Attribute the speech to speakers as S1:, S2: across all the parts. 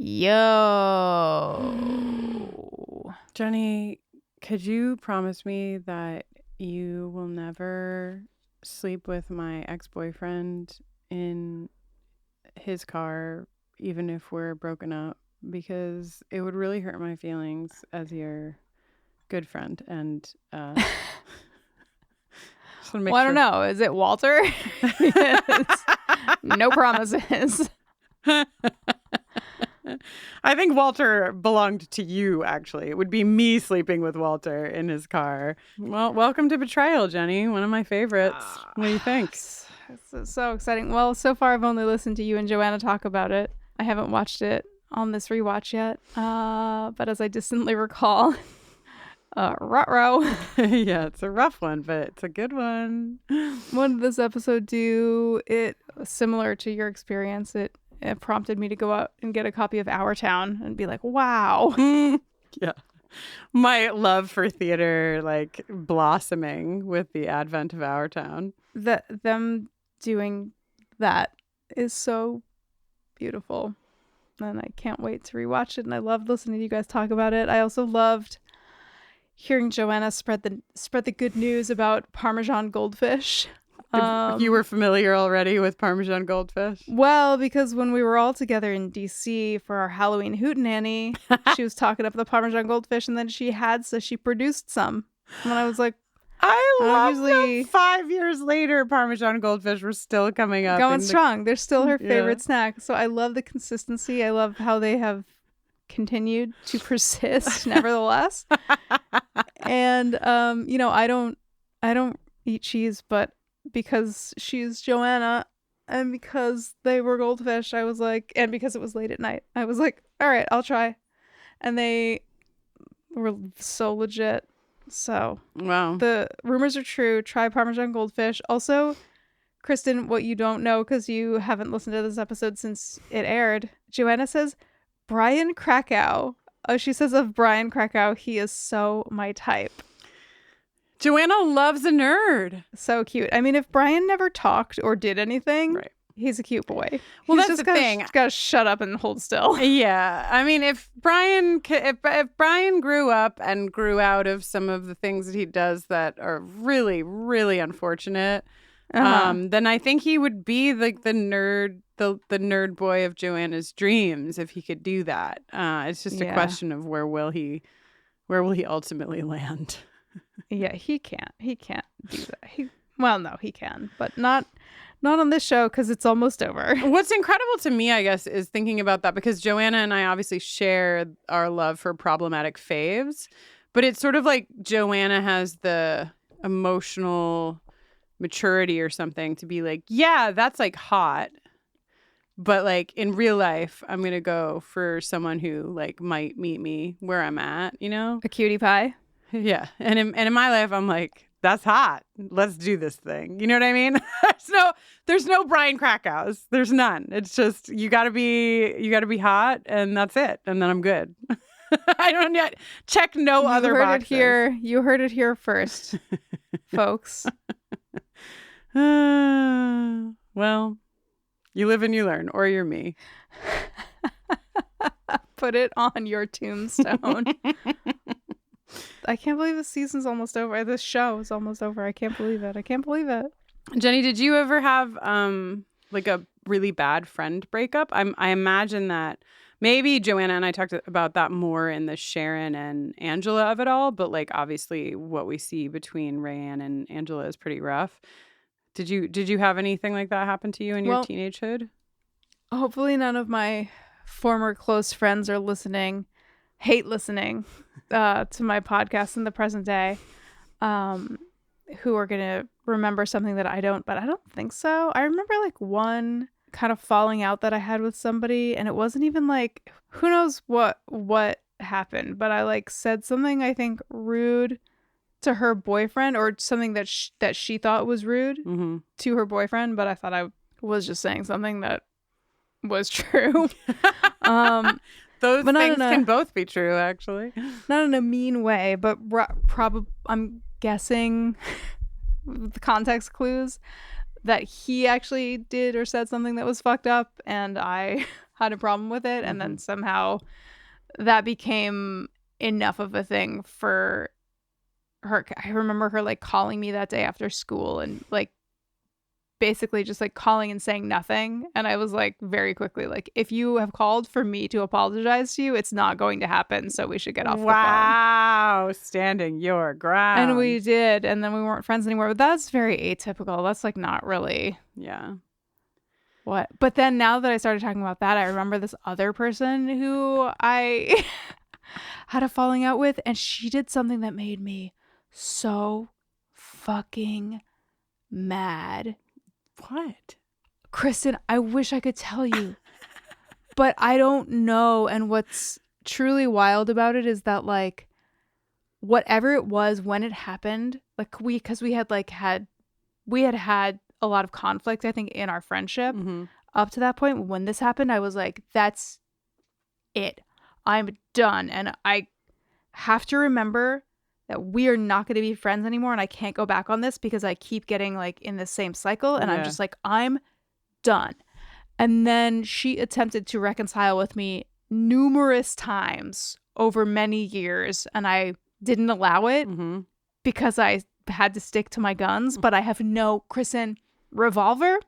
S1: Yo.
S2: Jenny, could you promise me that you will never sleep with my ex-boyfriend in his car, even if we're broken up? Because it would really hurt my feelings as your good friend. And just wanna make
S1: Well, I
S2: sure.
S1: don't know. Is it Walter? No promises.
S2: I think Walter belonged to you, actually. It would be me sleeping with Walter in his car. Well, welcome to Betrayal, Jenny. One of my favorites. What do you think?
S1: It's so exciting. Well, so far I've only listened to you and Joanna talk about it. I haven't watched it on this rewatch yet. But as I distantly recall, ruh-roh.
S2: Yeah, it's a rough one, but it's a good one.
S1: What did this episode do? It, similar to your experience, it prompted me to go out and get a copy of Our Town and be like, wow.
S2: Yeah. My love for theater, like, blossoming with the advent of Our Town.
S1: Them doing that is so beautiful. And I can't wait to rewatch it. And I loved listening to you guys talk about it. I also loved hearing Joanna spread the good news about Parmesan goldfish.
S2: You were familiar already with Parmesan goldfish?
S1: Well, because when we were all together in DC for our Halloween hootenanny, she was talking up the Parmesan goldfish, and then she produced some. And I was like,
S2: I love
S1: usually
S2: that 5 years later, Parmesan goldfish were still coming up.
S1: going strong. They're still her favorite snack. So I love the consistency. I love how they have continued to persist nevertheless. And I don't eat cheese, but because she's Joanna and because they were goldfish, I was like, and because it was late at night, I was like, all right, I'll try. And they were so legit. So
S2: wow,
S1: the rumors are true. Try Parmesan goldfish. Also, Kristin, what you don't know because you haven't listened to this episode since it aired, Joanna says Brian Krakow. She says of Brian Krakow, he is so my type.
S2: Joanna loves a nerd.
S1: So cute. I mean, if Brian never talked or did anything,
S2: right,
S1: he's a cute boy.
S2: Well,
S1: he's
S2: that's
S1: just
S2: the thing.
S1: Gotta shut up and hold still.
S2: Yeah, I mean, if Brian grew up and grew out of some of the things that he does that are really, really unfortunate, then I think he would be like the nerd boy of Joanna's dreams if he could do that. It's just a question of where will he ultimately land.
S1: Yeah, he can't do that. He can, but not on this show because it's almost over.
S2: What's incredible to me, I guess, is thinking about that because Joanna and I obviously share our love for problematic faves, but it's sort of like Joanna has the emotional maturity or something to be like, yeah, that's like hot, but like in real life, I'm gonna go for someone who like might meet me where I'm at, you know?
S1: A cutie pie.
S2: Yeah, and in my life, I'm like, that's hot. Let's do this thing. You know what I mean? There's no Brian Krakows. There's none. It's just you gotta be hot, and that's it. And then I'm good. I don't yet check no other boxes.
S1: You heard it here first, folks.
S2: Well, you live and you learn, or you're me.
S1: Put it on your tombstone. I can't believe this season's almost over. This show is almost over. I can't believe it.
S2: Jenny, did you ever have like a really bad friend breakup? I imagine that maybe Joanna and I talked about that more in the Sharon and Angela of it all, but like obviously what we see between Rayanne and Angela is pretty rough. Did you have anything like that happen to you in your teenagehood?
S1: Hopefully none of my former close friends are hate listening to my podcast in the present day, who are going to remember something that I don't, but I don't think so. I remember like one kind of falling out that I had with somebody, and it wasn't even like, who knows what happened, but I like said something I think rude to her boyfriend, or something that she thought was rude to her boyfriend, but I thought I was just saying something that was true.
S2: Those things can both be true, actually.
S1: Not in a mean way, but probably I'm guessing the context clues that he actually did or said something that was fucked up, and I had a problem with it. And then somehow that became enough of a thing for her. I remember her like calling me that day after school and like basically just like calling and saying nothing. And I was like very quickly like, if you have called for me to apologize to you, it's not going to happen. So we should get off the phone.
S2: Wow. Standing your ground.
S1: And we did. And then we weren't friends anymore. But that's very atypical. That's like not really.
S2: Yeah.
S1: What? But then now that I started talking about that, I remember this other person who I had a falling out with. And she did something that made me so fucking mad.
S2: What?
S1: Kristin, I wish I could tell you, but I don't know. And what's truly wild about it is that like whatever it was when it happened, like we had had a lot of conflict, I think, in our friendship up to that point. When this happened, I was like, that's it. I'm done. And I have to remember that we are not going to be friends anymore, and I can't go back on this because I keep getting like in the same cycle, and I'm just like, I'm done. And then she attempted to reconcile with me numerous times over many years, and I didn't allow it because I had to stick to my guns. But I have no, Kristin, revolver,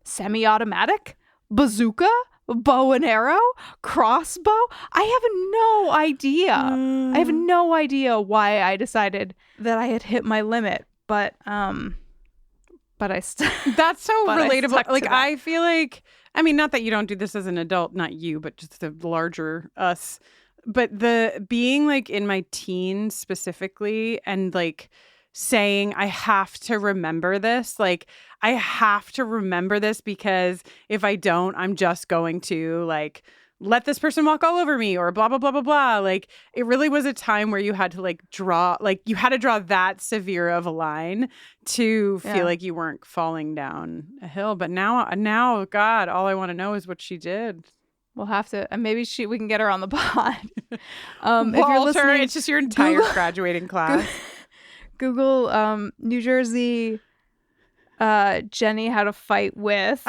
S1: semi-automatic, bazooka, bow and arrow, crossbow. I have no idea. I have no idea why I decided that I had hit my limit, but I
S2: that's so relatable. Like I feel like, I mean, not that you don't do this as an adult, not you, but just the larger us. But the being like in my teens specifically, and like saying I have to remember this, like I have to remember this because if I don't, I'm just going to like let this person walk all over me or blah, blah, blah, blah, blah. Like it really was a time where you had to like draw that severe of a line to feel like you weren't falling down a hill. But now, God, all I want to know is what she did.
S1: We'll have to, and maybe we can get her on the pod. If
S2: Walter,
S1: you're listening,
S2: it's just your entire graduating class.
S1: Google New Jersey Jenny how to fight with.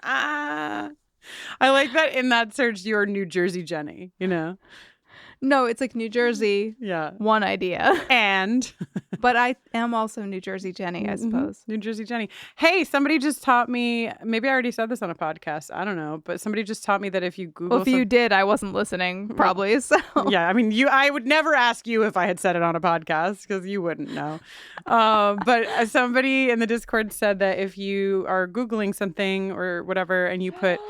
S2: I like that in that search you're New Jersey Jenny, you know?
S1: No, it's like New Jersey.
S2: Yeah.
S1: One idea.
S2: And
S1: but I am also New Jersey Jenny, I suppose.
S2: New Jersey Jenny. Hey, somebody just taught me, maybe I already said this on a podcast, I don't know, but somebody just taught me that if you Google
S1: Well, if you did, I wasn't listening, probably. So
S2: yeah, I mean, I would never ask you if I had said it on a podcast because you wouldn't know. But somebody in the Discord said that if you are Googling something or whatever and you put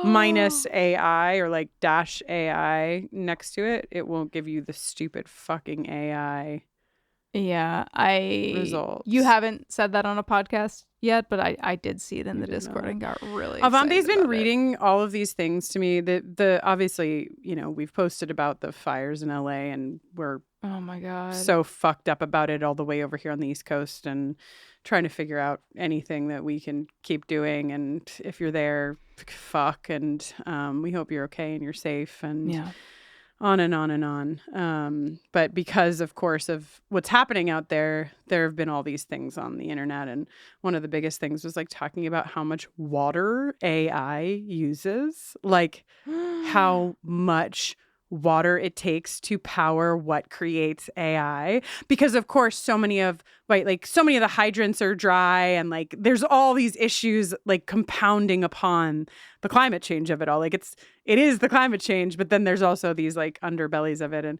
S2: minus AI or like dash AI next to it, it won't give you the stupid fucking AI results.
S1: You haven't said that on a podcast yet, but I did see it in the Discord and got really excited.
S2: Avanti's been reading all of these things to me. The obviously, you know, we've posted about the fires in LA and we're
S1: oh my God,
S2: so fucked up about it all the way over here on the East Coast and trying to figure out anything that we can keep doing. And if you're there, fuck. And we hope you're okay and you're safe and on and on and on. But because, of course, of what's happening out there, there have been all these things on the internet. And one of the biggest things was like talking about how much water AI uses, like how much water it takes to power what creates AI, because of course so many of the hydrants are dry and like there's all these issues like compounding upon the climate change of it all. Like it is the climate change, but then there's also these like underbellies of it. And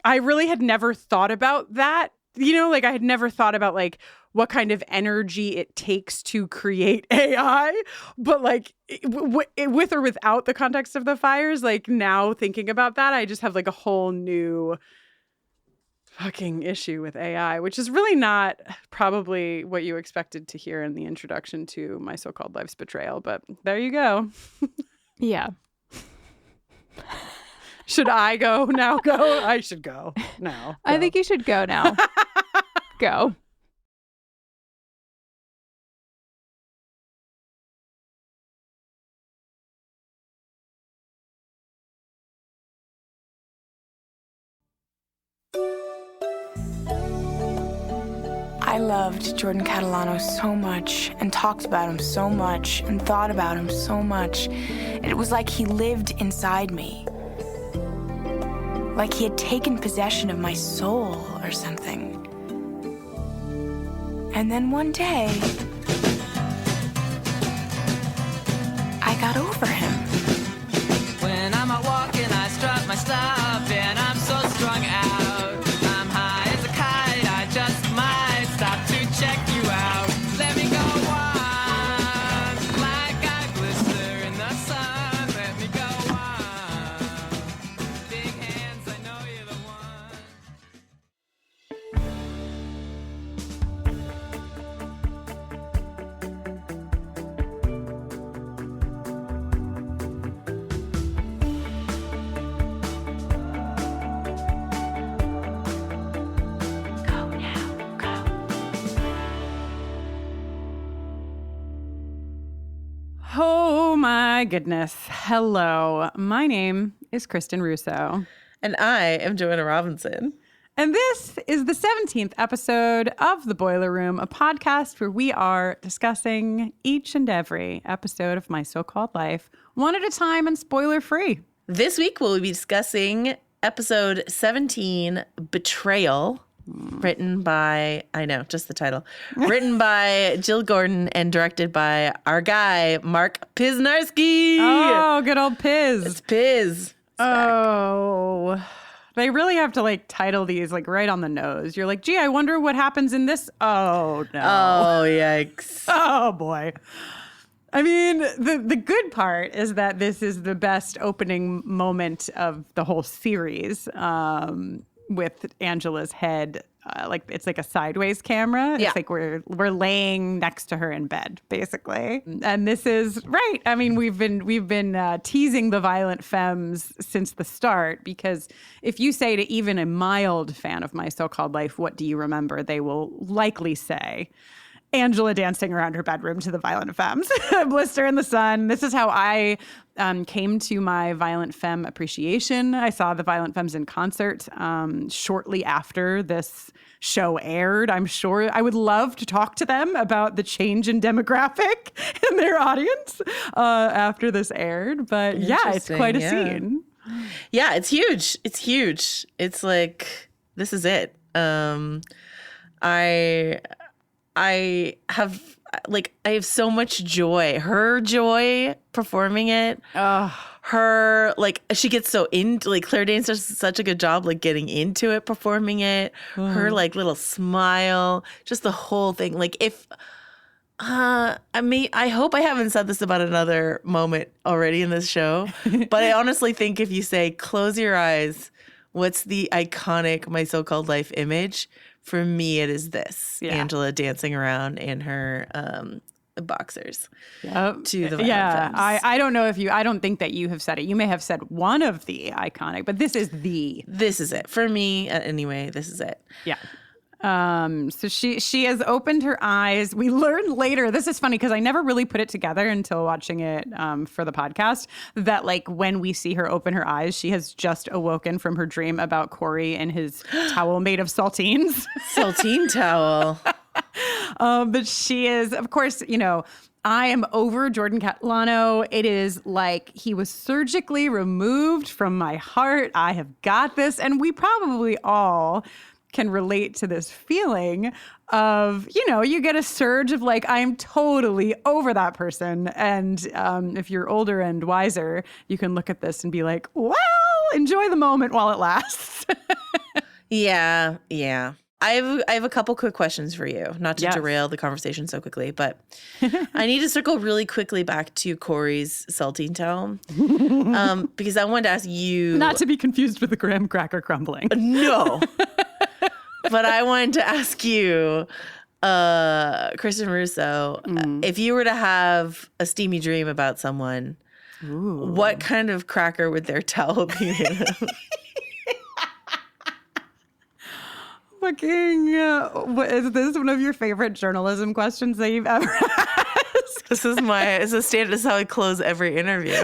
S2: I really had never thought about that. You know, like I had never thought about like what kind of energy it takes to create AI, but like with or without the context of the fires, like now thinking about that, I just have like a whole new fucking issue with AI, which is really not probably what you expected to hear in the introduction to my so-called life's betrayal, but there you go.
S1: Yeah.
S2: Should I go now? Go? I should go now. Go.
S1: I think you should go now. Go.
S3: I I loved Jordan Catalano so much and talked about him so much and thought about him so much. It was like he lived inside me. Like he had taken possession of my soul or something. And then one day, I got over him.
S4: When I'm out walking, I strut my stuff, and I'm so strung out. I'm high as a kite, I just might stop to check you out. Let me go on, like I glister in the sun. Let me go on. Big hands, I know you're the one.
S2: Oh my goodness. Hello. My name is Kristin Russo.
S5: And I am Joanna Robinson.
S2: And this is the 17th episode of The Boiler Room, a podcast where we are discussing each and every episode of My So-Called Life, one at a time and spoiler-free.
S5: This week we'll be discussing episode 17, Betrayal, written by, I know, just the title, written by Jill Gordon and directed by our guy, Mark Pisnarski.
S2: Oh, good old Piz.
S5: It's Piz.
S2: Oh, they really have to like title these like right on the nose. You're like, gee, I wonder what happens in this. Oh, no.
S5: Oh, yikes.
S2: Oh, boy. I mean, the good part is that this is the best opening moment of the whole series, with Angela's head, like it's like a sideways camera. It's like we're laying next to her in bed, basically. And this is right. I mean, we've been teasing the violent femmes since the start, because if you say to even a mild fan of My So-Called Life, what do you remember? They will likely say Angela dancing around her bedroom to the Violent Femmes, Blister in the Sun. This is how I came to my Violent Femme appreciation. I saw the Violent Femmes in concert shortly after this show aired. I'm sure I would love to talk to them about the change in demographic in their audience after this aired. But yeah, it's quite a scene.
S5: Yeah, it's huge. It's huge. It's like, this is it. I have so much joy. Her joy performing it. Her, like, she gets so into, like, Claire Danes does such a good job, like, getting into it, performing it. Her, like, little smile, just the whole thing. Like, if, I hope I haven't said this about another moment already in this show, but I honestly think if you say, close your eyes, what's the iconic My So-Called Life image? For me, it is this. Yeah. Angela dancing around in her boxers to the Violent Femmes.
S2: I don't know if I don't think that you have said it. You may have said one of the iconic, but this is the.
S5: This is it. For me, anyway, this is it.
S2: Yeah. So she has opened her eyes. We learned later, this is funny because I never really put it together until watching it for the podcast, that like when we see her open her eyes, she has just awoken from her dream about Corey and his towel made of saltines.
S5: Saltine towel.
S2: But she is, of course, I am over Jordan Catalano. It is like he was surgically removed from my heart. I have got this. And we probably all can relate to this feeling of, you get a surge of like, I'm totally over that person. And if you're older and wiser, you can look at this and be like, well, enjoy the moment while it lasts.
S5: Yeah. I have a couple quick questions for you, not to derail the conversation so quickly, but I need to circle really quickly back to Corey's saltine towel because I wanted to ask you.
S2: Not to be confused with the graham cracker crumbling.
S5: No. But I wanted to ask you, Kristin Russo, if you were to have a steamy dream about someone, what kind of cracker would their towel be made of?
S2: Fucking, is this one of your favorite journalism questions that you've ever asked?
S5: This is how I close every interview.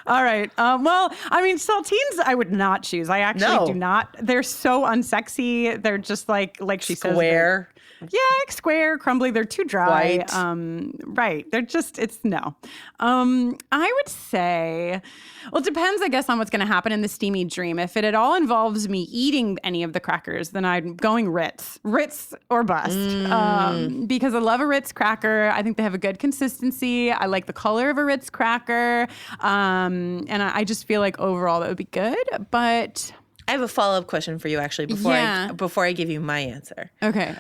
S2: All right. Well, I mean, saltines I would not choose. I actually do not. They're so unsexy. They're just like she says.
S5: Square.
S2: Yeah, like square, crumbly. They're too dry.
S5: White.
S2: Right. They're just, it's no. I would say, well, it depends, I guess, on what's going to happen in the steamy dream. If it at all involves me eating any of the crackers, then I'm going Ritz. Ritz or bust. Because I love a Ritz cracker. I think they have a good consistency. I like the color of a Ritz cracker. And I just feel like overall that would be good. But
S5: I have a follow-up question for you, actually, before I give you my answer.
S2: Okay.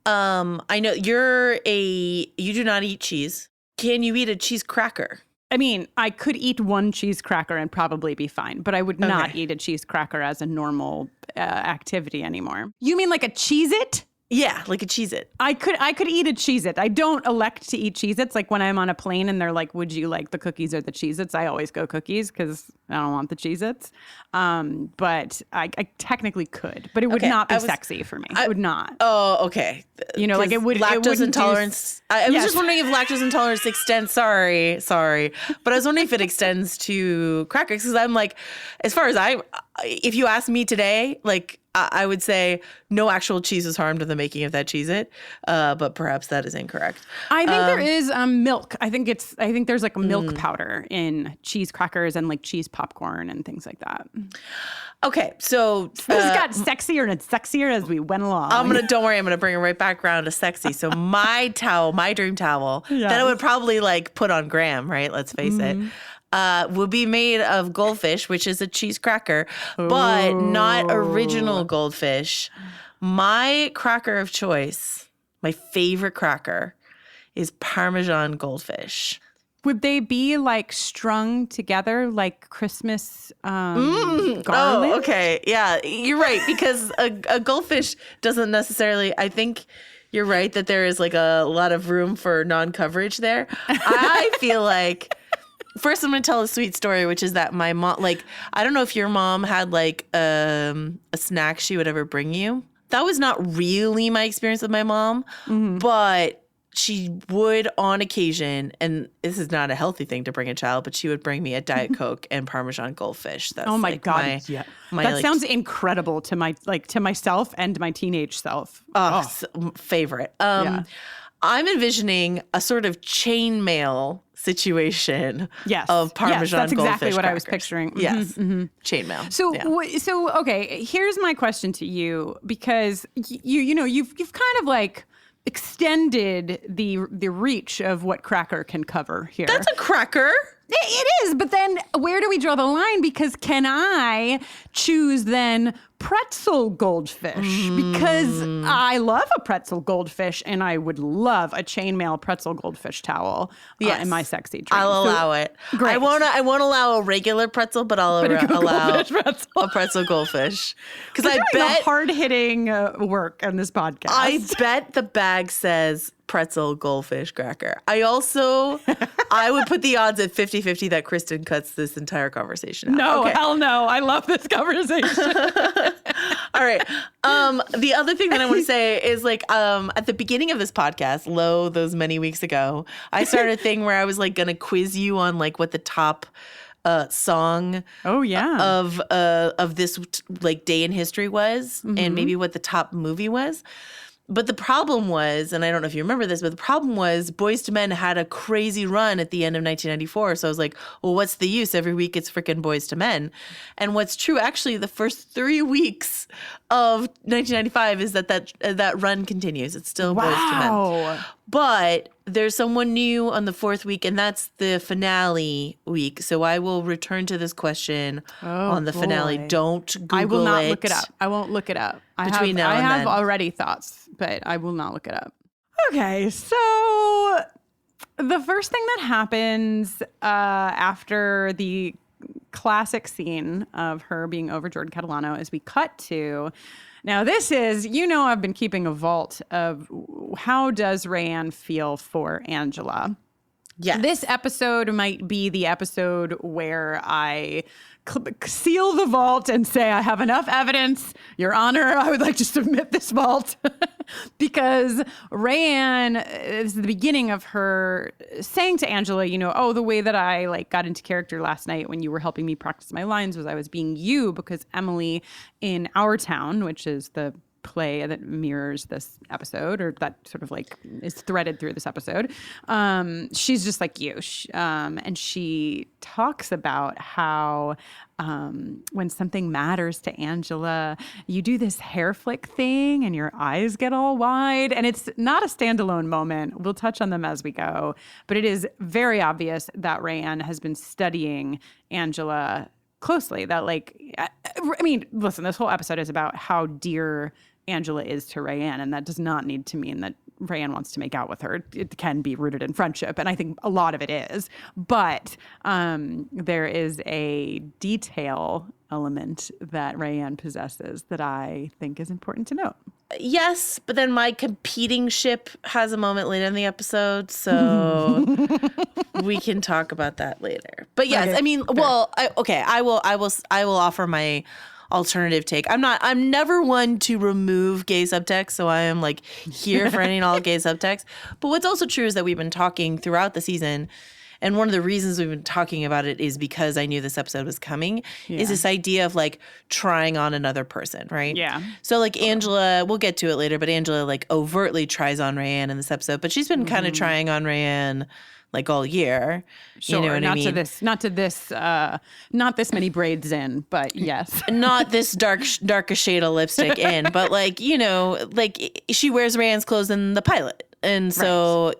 S5: I know you do not eat cheese. Can you eat a cheese cracker?
S2: I mean, I could eat one cheese cracker and probably be fine, but I would not eat a cheese cracker as a normal activity anymore. You mean like a Cheez-It?
S5: Yeah, like a Cheez-It.
S2: I could eat a Cheez-It. I don't elect to eat Cheez-Its. Like when I'm on a plane and they're like, would you like the cookies or the Cheez-Its? I always go cookies because I don't want the Cheez-Its. But I technically could, but it would not be sexy for me. It would not.
S5: Oh, okay.
S2: You know, like it would.
S5: Lactose intolerance. I was just wondering if lactose intolerance extends. Sorry. But I was wondering if it extends to crackers because I'm like, as far as if you ask me today, like, I would say no actual cheese is harmed in the making of that Cheez-It, but perhaps that is incorrect.
S2: I think there is milk. I think there's like a milk powder in cheese crackers and like cheese popcorn and things like that.
S5: Okay, so
S2: this got sexier and sexier as we went along.
S5: Don't worry, I'm gonna bring it right back around to sexy. So my dream towel that I would probably like put on Graham, right? Let's face it. Would be made of goldfish, which is a cheese cracker, but not original goldfish. My cracker of choice, my favorite cracker, is Parmesan goldfish.
S2: Would they be like strung together like Christmas garland?
S5: Oh, okay. Yeah, you're right, because a goldfish doesn't necessarily, I think you're right that there is like a lot of room for non-coverage there. I feel like... First, I'm going to tell a sweet story, which is that my mom, like, I don't know if your mom had like a snack she would ever bring you. That was not really my experience with my mom, but she would on occasion, and this is not a healthy thing to bring a child, but she would bring me a Diet Coke and Parmesan goldfish. That's
S2: oh my
S5: like
S2: God.
S5: My
S2: that
S5: like,
S2: sounds incredible to myself and my teenage self.
S5: Favorite. I'm envisioning a sort of chainmail situation of Parmesan
S2: yes, that's exactly
S5: goldfish
S2: what
S5: crackers.
S2: I was picturing.
S5: Yes, chainmail.
S2: So okay, here's my question to you, because you've kind of like extended the reach of what cracker can cover here.
S5: That's a cracker.
S2: It is, but then where do we draw the line? Because can I choose then pretzel goldfish? Because I love a pretzel goldfish, and I would love a chainmail pretzel goldfish towel in my sexy dream.
S5: I'll allow it.
S2: Great.
S5: I won't allow a regular pretzel, but I'll allow a pretzel goldfish. Because I bet
S2: hard-hitting work on this podcast.
S5: I bet the bag says pretzel goldfish cracker. I would put the odds at 50-50 that Kristin cuts this entire conversation out.
S2: No, hell no. I love this conversation.
S5: All right. The other thing that I want to say is like at the beginning of this podcast, those many weeks ago, I started a thing where I was like going to quiz you on like what the top song of this like day in history was, and maybe what the top movie was. But the problem was, and I don't know if you remember this, but the problem was Boyz II Men had a crazy run at the end of 1994. So I was like, well, what's the use? Every week it's freaking Boyz II Men. And what's true, actually, the first 3 weeks of 1995 is that run continues. It's still Boyz II Men. But there's someone new on the 4th week, and that's the finale week. So I will return to this question on the finale. Don't Google it.
S2: I will not look it up. I won't look it up. I have already thoughts, but I will not look it up. Okay, so the first thing that happens after the classic scene of her being overjoyed Catalano is we cut to... Now, this is, I've been keeping a vault of how does Rayanne feel for Angela.
S5: Yes.
S2: This episode might be the episode where I seal the vault and say, I have enough evidence, Your Honor, I would like to submit this vault. Because Rayanne is the beginning of her saying to Angela, oh, the way that I like got into character last night when you were helping me practice my lines was I was being you, because Emily in Our Town, which is the play that mirrors this episode, or that sort of like is threaded through this episode, she's just like you. And she talks about how when something matters to Angela, you do this hair flick thing and your eyes get all wide. And it's not a standalone moment. We'll touch on them as we go. But it is very obvious that Rayanne has been studying Angela closely. That listen, this whole episode is about how dear Angela is to Rayanne, and that does not need to mean that Rayanne wants to make out with her. It can be rooted in friendship, and I think a lot of it is. But there is a detail element that Rayanne possesses that I think is important to note.
S5: Yes, but then my competing ship has a moment later in the episode, so we can talk about that later. But yes, okay. I mean, well, I will offer my alternative take. I'm never one to remove gay subtext, so I am like here for any and all gay subtext. But what's also true is that we've been talking throughout the season, and one of the reasons we've been talking about it is because I knew this episode was coming, is this idea of like trying on another person, right?
S2: Yeah.
S5: So like Angela, we'll get to it later, but Angela like overtly tries on Rayanne in this episode, but she's been kind of trying on Rayanne like all year.
S2: Sure,
S5: you know what I mean?
S2: Not this many braids in, but yes.
S5: Not this darker shade of lipstick in, but like, like she wears Rayanne's clothes in the pilot. And so,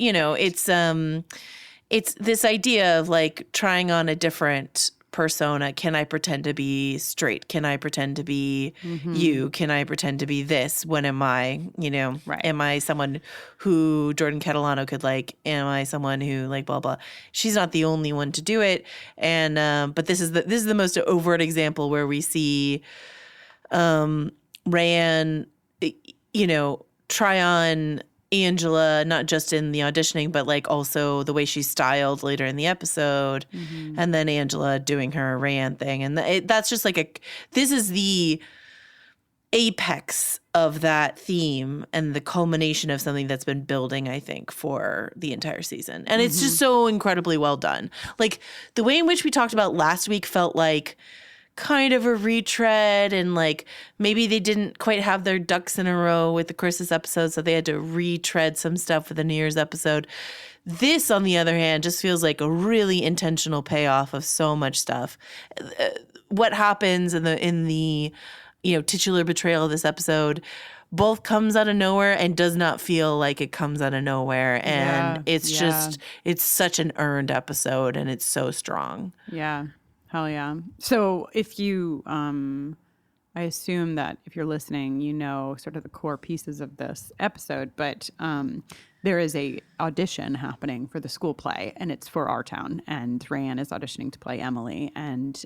S5: it's this idea of like trying on a different persona. Can I pretend to be straight? Can I pretend to be you? Can I pretend to be this? When am I, am I someone who Jordan Catalano could like? Am I someone who like blah, blah? She's not the only one to do it. And, but this is the most overt example where we see Rayanne, try on Angela, not just in the auditioning, but like also the way she's styled later in the episode. And then Angela doing her Rayanne thing. And that's just like this is the apex of that theme and the culmination of something that's been building, I think, for the entire season. And it's just so incredibly well done. Like the way in which we talked about last week felt like kind of a retread, and like maybe they didn't quite have their ducks in a row with the Christmas episode, so they had to retread some stuff for the New Year's episode. This, on the other hand, just feels like a really intentional payoff of so much stuff. What happens in the titular betrayal of this episode both comes out of nowhere and does not feel like it comes out of nowhere. And it's such an earned episode, and it's so strong.
S2: Yeah. Hell yeah. So if you, I assume that if you're listening, sort of the core pieces of this episode, but there is a audition happening for the school play, and it's for Our Town, and Rayanne is auditioning to play Emily. And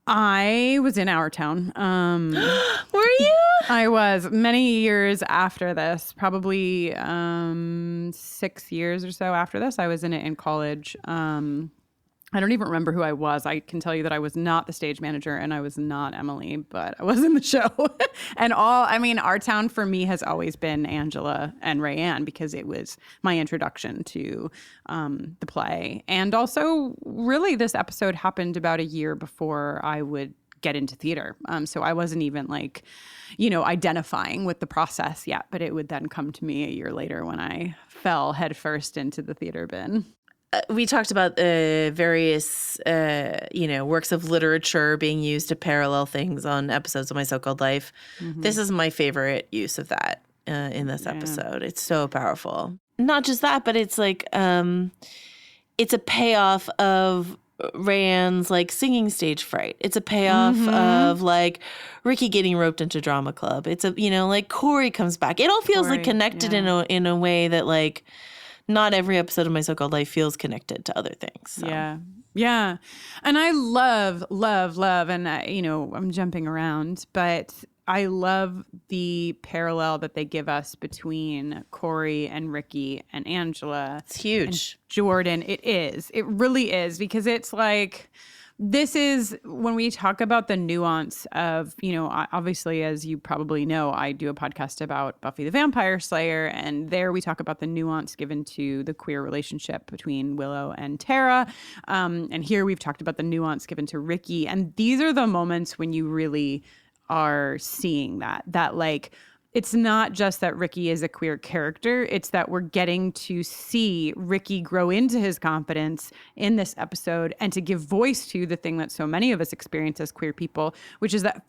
S2: I was in Our Town.
S5: Were you?
S2: I was many years after this, probably 6 years or so after this. I was in it in college. I don't even remember who I was. I can tell you that I was not the stage manager and I was not Emily, but I was in the show. And Our Town for me has always been Angela and Rayanne, because it was my introduction to the play. And also, really, this episode happened about a year before I would get into theater. So I wasn't even like, identifying with the process yet, but it would then come to me a year later when I fell headfirst into the theater bin.
S5: We talked about various, works of literature being used to parallel things on episodes of My So-Called Life. This is my favorite use of that in this episode. It's so powerful. Not just that, but it's like it's a payoff of Rayanne's like singing stage fright. It's a payoff of like Ricky getting roped into drama club. It's like Corey comes back. It all feels like connected in a way that like not every episode of My So-Called Life feels connected to other things. So.
S2: Yeah. And I love, and I'm jumping around, but I love the parallel that they give us between Corey and Ricky and Angela.
S5: It's huge.
S2: Jordan. It is. It really is, because it's like, this is when we talk about the nuance of, obviously, as you probably know, I do a podcast about Buffy the Vampire Slayer, and there we talk about the nuance given to the queer relationship between Willow and Tara. And here we've talked about the nuance given to Ricky. And these are the moments when you really are seeing that like, it's not just that Ricky is a queer character. It's that we're getting to see Ricky grow into his confidence in this episode and to give voice to the thing that so many of us experience as queer people, which is that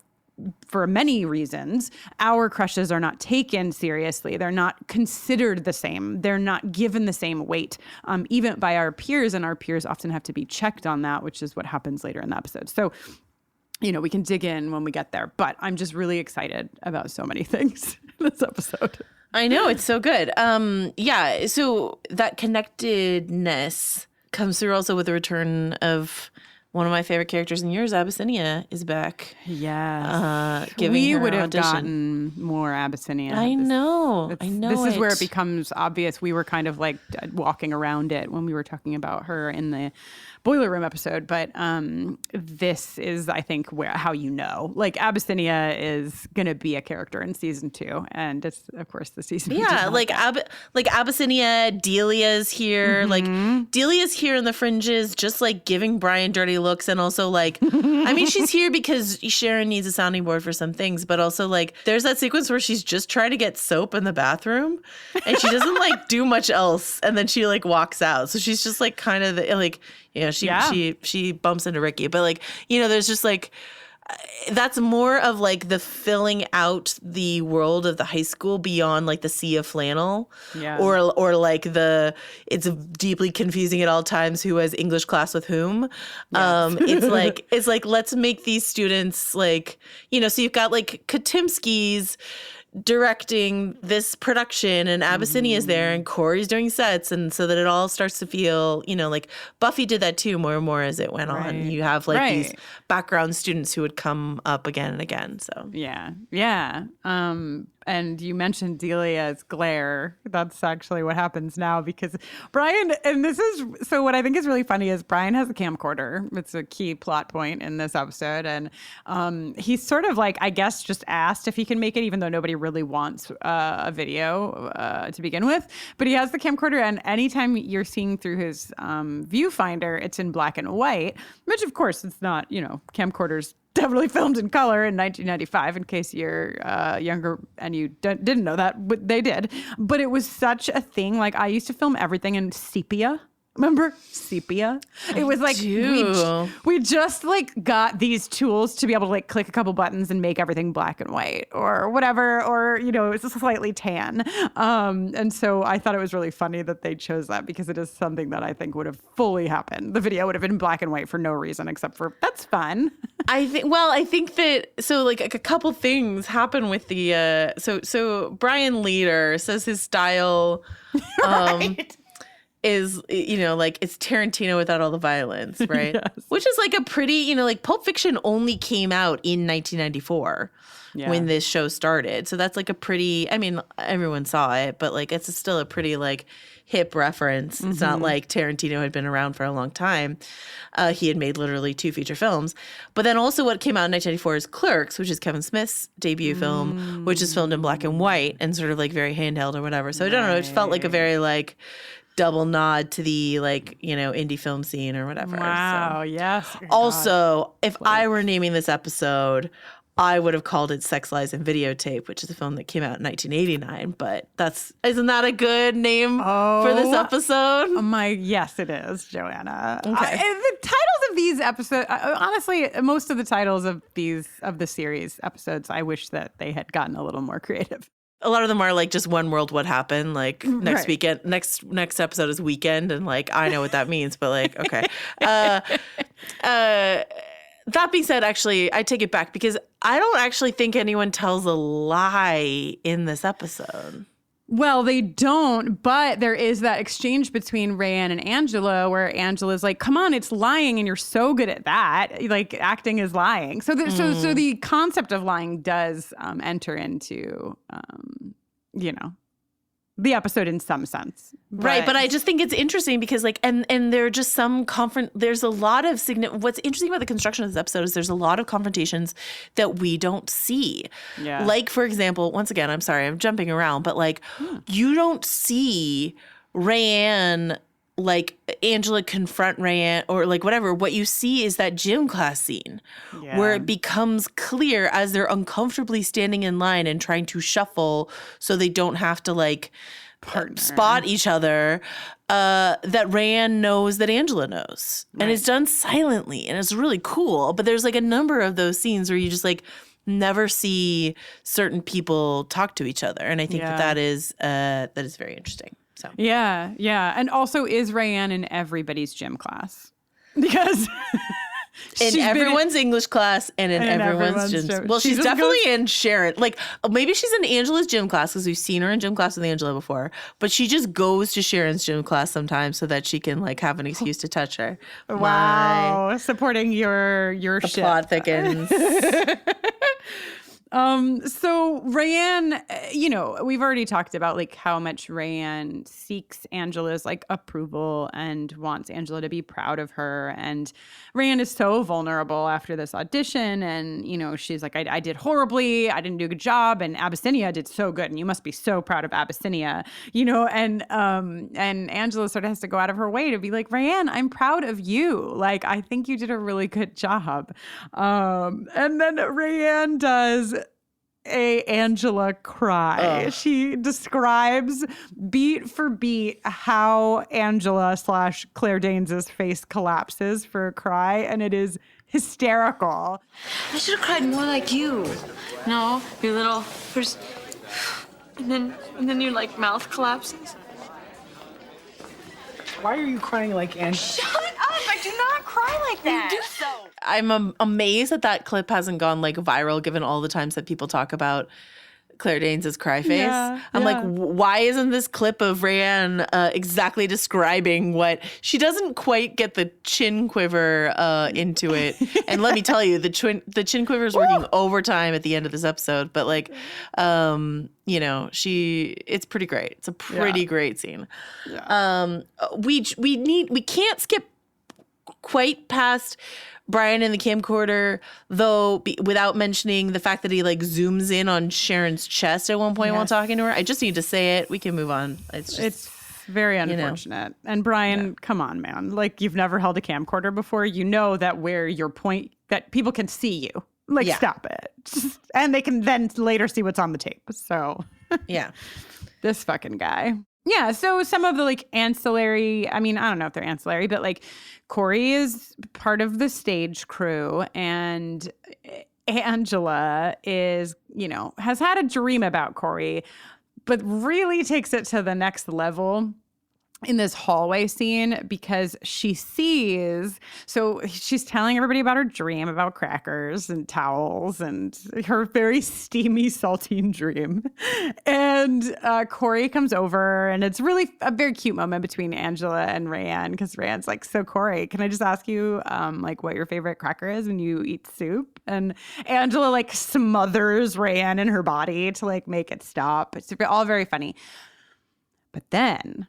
S2: for many reasons, our crushes are not taken seriously. They're not considered the same. They're not given the same weight, even by our peers. And our peers often have to be checked on that, which is what happens later in the episode. So, we can dig in when we get there, but I'm just really excited about so many things in this episode.
S5: I know, it's so good. Yeah, so that connectedness comes through also with the return of one of my favorite characters in yours, Abyssinia, is back.
S2: Yes.
S5: Giving her
S2: would have
S5: audition.
S2: Gotten more Abyssinia.
S5: I know.
S2: This is where it becomes obvious. We were kind of like walking around it when we were talking about her in the Boiler Room episode, but this is, I think, how like Abyssinia is going to be a character in season 2, and it's of course the season.
S5: Yeah, like Abyssinia, Delia's here.
S2: Mm-hmm.
S5: Like Delia's here in the fringes, just like giving Brian dirty looks, and also like, I mean, she's here because Sharon needs a sounding board for some things, but also like, there's that sequence where she's just trying to get soap in the bathroom, and she doesn't like do much else, and then she like walks out. So she's just like kind of like. She bumps into Ricky, but like, there's just like, that's more of like the filling out the world of the high school beyond like the sea of flannel, or like it's deeply confusing at all times who has English class with whom. Yes. It's like let's make these students like, so you've got like Katimski's directing this production, and Abyssinia's there, and Corey's doing sets, and so that it all starts to feel, like Buffy did that too, more and more as it went on. You have like these background students who would come up again and again. So
S2: yeah. And you mentioned Delia's glare. That's actually what happens now, because Brian, and this is, so what I think is really funny is Brian has a camcorder. It's a key plot point in this episode. And he's sort of like, I guess, just asked if he can make it, even though nobody really wants a video to begin with. But he has the camcorder, and anytime you're seeing through his viewfinder, it's in black and white, which of course it's not, camcorders definitely filmed in color in 1995, in case you're younger and you didn't know that, but they did. But it was such a thing. Like, I used to film everything in sepia. Remember sepia? It was like we just like got these tools to be able to like click a couple buttons and make everything black and white or whatever, or it's just slightly tan. And so I thought it was really funny that they chose that, because it is something that I think would have fully happened. The video would have been black and white for no reason except for that's fun.
S5: I think that, so like a couple things happen with the so Brian Leader says his style right. Is, like it's Tarantino without all the violence, right? Yes. Which is like a pretty, like Pulp Fiction only came out in 1994 when this show started. So that's like a pretty, I mean, everyone saw it, but like it's still a pretty like hip reference. It's not like Tarantino had been around for a long time. He had made literally 2 feature films. But then also what came out in 1994 is Clerks, which is Kevin Smith's debut film, which is filmed in black and white and sort of like very handheld or whatever. So I don't know, it felt like a very like double nod to the like, indie film scene or whatever.
S2: Wow,
S5: so.
S2: Yes.
S5: Also, if I were naming this episode, I would have called it Sex, Lies, and Videotape, which is a film that came out in 1989. But isn't that a good name for this episode?
S2: Yes, it is, Joanna.
S5: Okay.
S2: The titles of these episodes, honestly, most of the titles of the series episodes, I wish that they had gotten a little more creative.
S5: A lot of them are like just One World What Happened, like next weekend, next episode is Weekend, and like I know what that means, but like okay. That being said, actually, I take it back, because I don't actually think anyone tells a lie in this episode.
S2: Well, they don't, but there is that exchange between Rayanne and Angela where Angela's like, come on, it's lying and you're so good at that. Like acting is lying. So so the concept of lying does enter into, the episode in some sense.
S5: Right, but I just think it's interesting because like and there are just there's a lot of what's interesting about the construction of this episode is there's a lot of confrontations that we don't see.
S2: Yeah.
S5: Like for example, once again, I'm sorry, I'm jumping around, but like you don't see Rayanne like Angela confront Rayanne or like whatever. What you see is that gym class scene where it becomes clear as they're uncomfortably standing in line and trying to shuffle so they don't have to like spot each other, that Rayanne knows that Angela knows. Right. And it's done silently and it's really cool. But there's like a number of those scenes where you just like never see certain people talk to each other. And I think that is very interesting. So
S2: yeah. And also is Rayanne in everybody's gym class? Because
S5: in everyone's English class and in everyone's gym. Well, she's definitely in Sharon. Like maybe she's in Angela's gym class because we've seen her in gym class with Angela before. But she just goes to Sharon's gym class sometimes so that she can like have an excuse to touch her.
S2: Wow, supporting your
S5: the
S2: shit.
S5: Plot thickens.
S2: So Rayanne, we've already talked about like how much Rayanne seeks Angela's like approval and wants Angela to be proud of her. And Rayanne is so vulnerable after this audition. And, she's like, I did horribly. I didn't do a good job. And Abyssinia did so good. And you must be so proud of Abyssinia, and Angela sort of has to go out of her way to be like, Rayanne, I'm proud of you. Like, I think you did a really good job. And then Rayanne does a Angela cry. Ugh. She describes beat for beat how Angela / Claire Danes' face collapses for a cry, and it is hysterical.
S6: I should have cried more like you. No, your little first, and then your like mouth collapses.
S7: Why are you crying like Angela?
S6: Shut up! I do not cry like that. You do so.
S5: I'm amazed that clip hasn't gone like viral given all the times that people talk about Claire Danes' cry face.
S2: Yeah,
S5: I'm like, why isn't this clip of Rayanne exactly describing what she doesn't quite get the chin quiver into it. And let me tell you, the chin quiver is working overtime at the end of this episode. But like, it's pretty great. It's a pretty great scene. Yeah. We can't skip quite past Brian in the camcorder, though, without mentioning the fact that he like zooms in on Sharon's chest at one point while talking to her. I just need to say it. We can move on. It's
S2: very unfortunate. And Brian, come on, man. Like, you've never held a camcorder before. You know that where your point that people can see you. Like, stop it. And they can then later see what's on the tape. So this fucking guy. Yeah, so some of the like ancillary, I mean, I don't know if they're ancillary, but like Corey is part of the stage crew and Angela is, has had a dream about Corey, but really takes it to the next level in this hallway scene because she sees, so she's telling everybody about her dream about crackers and towels and her very steamy saltine dream. And Corey comes over and it's really a very cute moment between Angela and Rayanne because Rayanne's like, so Corey, can I just ask you like what your favorite cracker is when you eat soup? And Angela like smothers Rayanne in her body to like make it stop. It's all very funny. But then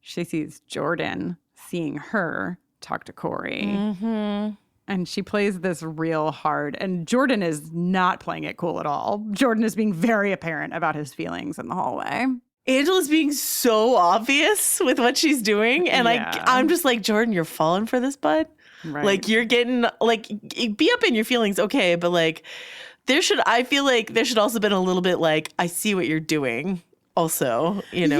S2: she sees Jordan seeing her talk to Corey. Mm-hmm. And she plays this real hard. And Jordan is not playing it cool at all. Jordan is being very apparent about his feelings in the hallway.
S5: Angela's being so obvious with what she's doing. And I'm just like, Jordan, you're falling for this, bud. Right. Like, you're getting, like, be up in your feelings, okay. But, like, I feel like there should also been a little bit like, I see what you're doing. Also, what I mean?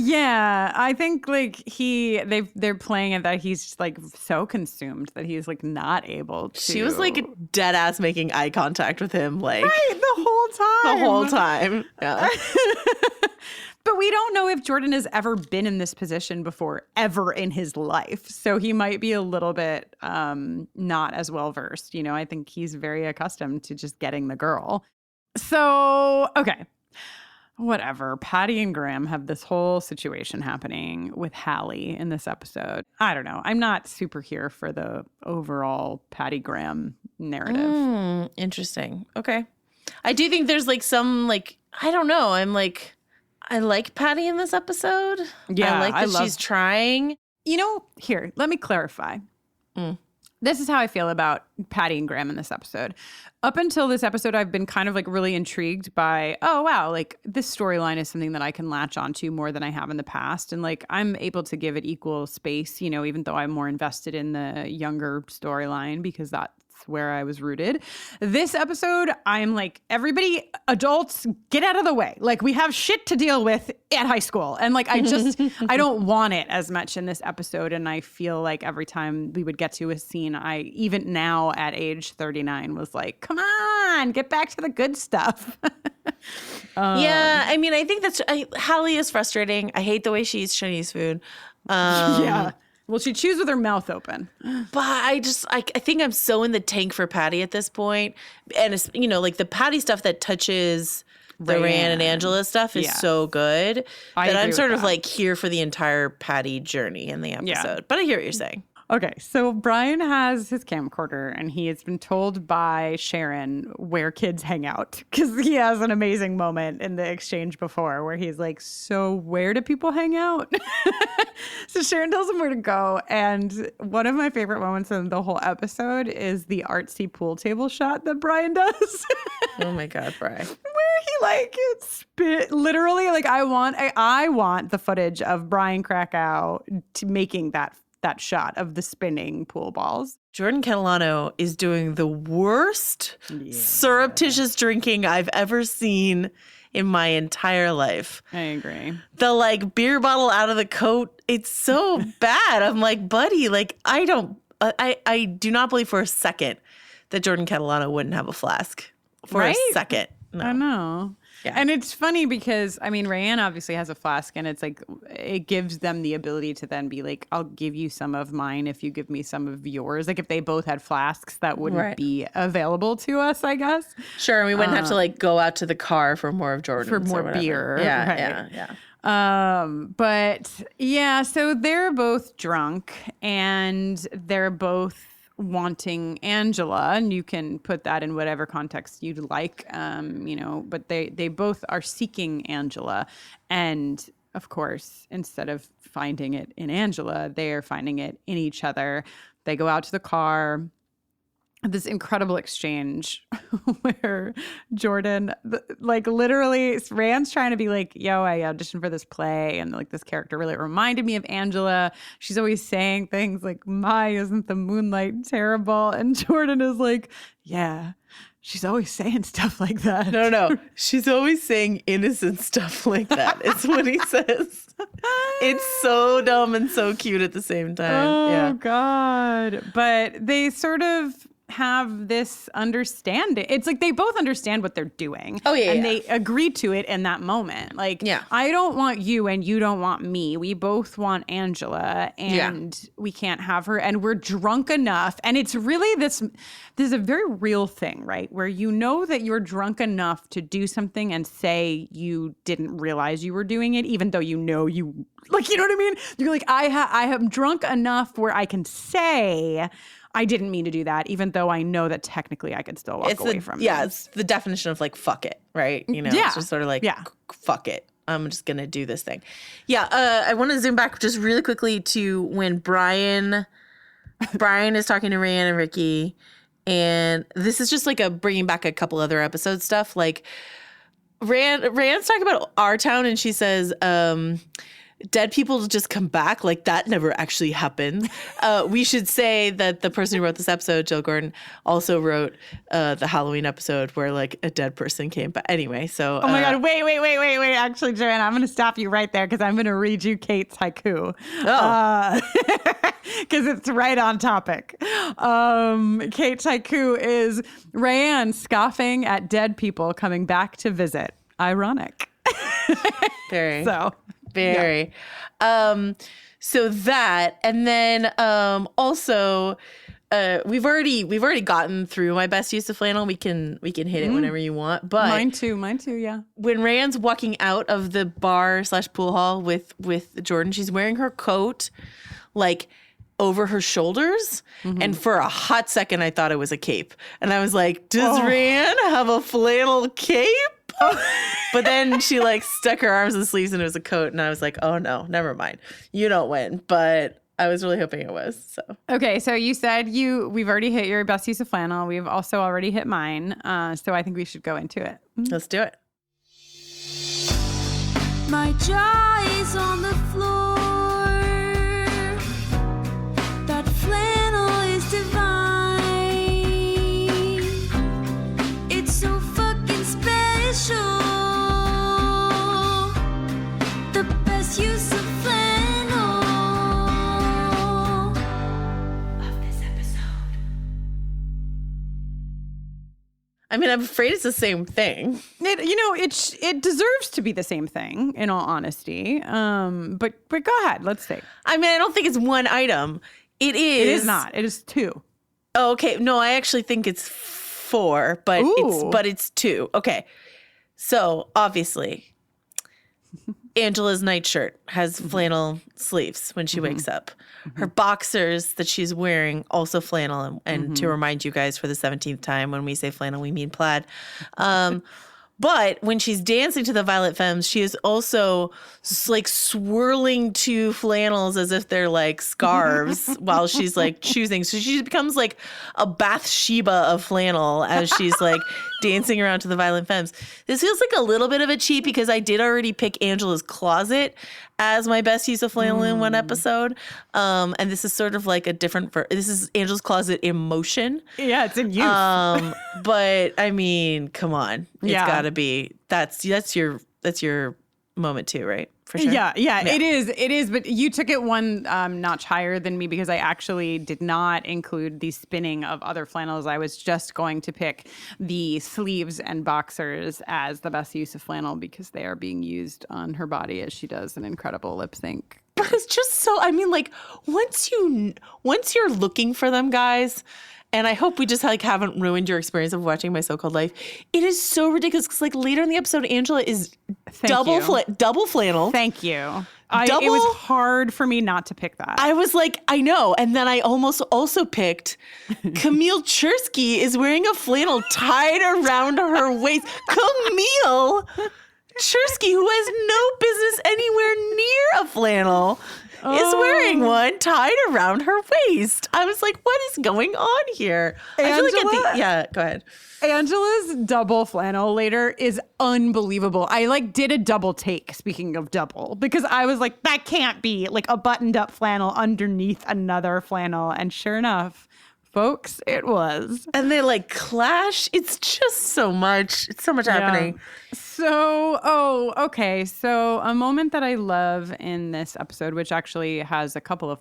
S2: Yeah. I think like they're playing it that he's just like so consumed that he's like not able to.
S5: She was like dead ass making eye contact with him, like
S2: the whole time.
S5: Yeah.
S2: But we don't know if Jordan has ever been in this position before, ever in his life. So he might be a little bit not as well versed. I think he's very accustomed to just getting the girl. So, okay. whatever. Patty and Graham have this whole situation happening with Hallie in this episode. I don't know. I'm not super here for the overall Patty Graham narrative.
S5: Interesting. Okay. I do think there's like some like, I don't know. I'm like, I like Patty in this episode.
S2: Yeah,
S5: I like that she's trying.
S2: You know, here, let me clarify. This is how I feel about Patty and Graham in this episode. Up until this episode, I've been kind of like really intrigued by, oh, wow, like this storyline is something that I can latch onto more than I have in the past. And like I'm able to give it equal space, you know, even though I'm more invested in the younger storyline because that's where I was rooted. This episode, I'm like, everybody, adults, get out of the way. Like we have shit to deal with at high school. And like, I don't want it as much in this episode. And I feel like every time we would get to a scene, I, even now at age 39, was like, come on, get back to the good stuff.
S5: Yeah. I mean, I think Hallie is frustrating. I hate the way she eats Chinese food.
S2: Yeah. Well, she chews with her mouth open.
S5: But I think I'm so in the tank for Patty at this point. And it's, you know, like the Patty stuff that touches the Rayanne and Angela stuff is so good that I'm sort of like here for the entire Patty journey in the episode. Yeah. But I hear what you're saying.
S2: Okay, so Brian has his camcorder and he has been told by Sharon where kids hang out because he has an amazing moment in the exchange before where he's like, so where do people hang out? So Sharon tells him where to go. And one of my favorite moments in the whole episode is the artsy pool table shot that Brian does.
S5: Oh my God, Brian.
S2: Where he like literally like I want the footage of Brian Krakow making that shot of the spinning pool balls.
S5: Jordan Catalano is doing the worst surreptitious drinking I've ever seen in my entire life.
S2: I agree.
S5: The like beer bottle out of the coat, it's so bad. I'm like, buddy, like I do not believe for a second that Jordan Catalano wouldn't have a flask for a second. No.
S2: I know. Yeah. And it's funny because, I mean, Rayanne obviously has a flask and it's like, it gives them the ability to then be like, I'll give you some of mine if you give me some of yours. Like if they both had flasks, that wouldn't be available to us, I guess.
S5: Sure. And we wouldn't have to like go out to the car for more of Jordan's.
S2: For more beer.
S5: Yeah.
S2: But yeah, so they're both drunk and they're both wanting Angela, and you can put that in whatever context you'd like, you know, but they both are seeking Angela. And of course, instead of finding it in Angela, they are finding it in each other. They go out to the car. This incredible exchange where Jordan, like literally, Rand's trying to be like, yo, I auditioned for this play. And like this character really reminded me of Angela. She's always saying things like, my, isn't the moonlight terrible? And Jordan is like, yeah, she's always saying stuff like that.
S5: No. She's always saying innocent stuff like that. It's what he says. It's so dumb and so cute at the same time.
S2: Oh, God. But they sort of have this understanding. It's like they both understand what they're doing.
S5: Oh, yeah.
S2: And they agree to it in that moment. Like, I don't want you and you don't want me. We both want Angela and we can't have her. And we're drunk enough. And it's really this is a very real thing, right? Where you know that you're drunk enough to do something and say you didn't realize you were doing it, even though you know you, like, you know what I mean? You're like, I am drunk enough where I can say I didn't mean to do that, even though I know that technically I could still walk away from it.
S5: Yeah, it's the definition of like, fuck it, right? You know, it's just sort of like, fuck it. I'm just going to do this thing. Yeah, I want to zoom back just really quickly to when Brian is talking to Rayanne and Ricky. And this is just like bringing back a couple other episode stuff. Like Rand's talking about our town and she says, dead people just come back. Like that never actually happened. We should say that the person who wrote this episode, Jill Gordon, also wrote the Halloween episode where like a dead person came back. Anyway, so.
S2: Oh my God. Wait. Actually, Joanna, I'm going to stop you right there because I'm going to read you Kate's haiku. Because it's right on topic. Kate's haiku is Rayanne scoffing at dead people coming back to visit. Ironic.
S5: Very.
S2: So.
S5: Very. So that, and then also we've already gotten through my best use of flannel. We can hit it whenever you want. But
S2: Mine too, yeah.
S5: when Rand's walking out of the bar/pool hall with Jordan, she's wearing her coat like over her shoulders. And for a hot second, I thought it was a cape. And I was like, does Rand have a flannel cape? But then she like stuck her arms in the sleeves and it was a coat. And I was like, oh no, never mind. You don't win. But I was really hoping it was. So
S2: okay, so you said we've already hit your best use of flannel. We've also already hit mine. So I think we should go into it.
S5: Let's do it.
S7: My jaw is on the floor. That flannel is divine. It's so fucking special. The best use of flannel of this episode.
S5: I mean, I'm afraid it's the same thing.
S2: It deserves to be the same thing, in all honesty. But go ahead, let's see.
S5: I mean, I don't think it's one item. It is.
S2: It is not. It is 2.
S5: Oh, okay. No, I actually think it's 4, but it's 2. Okay. So obviously, Angela's nightshirt has flannel sleeves when she wakes up. Her boxers that she's wearing also flannel. And to remind you guys for the 17th time, when we say flannel, we mean plaid. But when she's dancing to the Violet Femmes, she is also like swirling 2 flannels as if they're like scarves while she's like choosing. So she becomes like a Bathsheba of flannel as she's like dancing around to the Violet Femmes. This feels like a little bit of a cheat because I did already pick Angela's closet as my best use of flannel in one episode. And this is sort of like a different, this is Angela's closet in motion.
S2: Yeah, it's in use.
S5: But I mean, come on. It's gotta be, that's your moment too, right? For sure.
S2: Yeah, it is. But you took it one notch higher than me because I actually did not include the spinning of other flannels. I was just going to pick the sleeves and boxers as the best use of flannel because they are being used on her body as she does an incredible lip sync.
S5: But it's just so, I mean, like once you're looking for them, guys, and I hope we just like haven't ruined your experience of watching My So-Called Life. It is so ridiculous because like later in the episode, Angela is double flannel.
S2: Thank you. It was hard for me not to pick that.
S5: I was like, I know. And then I almost also picked Camille Chersky is wearing a flannel tied around her waist. Camille Chersky, who has no business anywhere near a flannel, is wearing one tied around her waist. I was like, what is going on here?
S2: Angela?
S5: I feel like go ahead.
S2: Angela's double flannel later is unbelievable. I like did a double take, speaking of double, because I was like, that can't be like a buttoned up flannel underneath another flannel. And sure enough, folks, it was.
S5: And they like clash. It's just so much. It's so much happening.
S2: So, okay. So a moment that I love in this episode, which actually has a couple of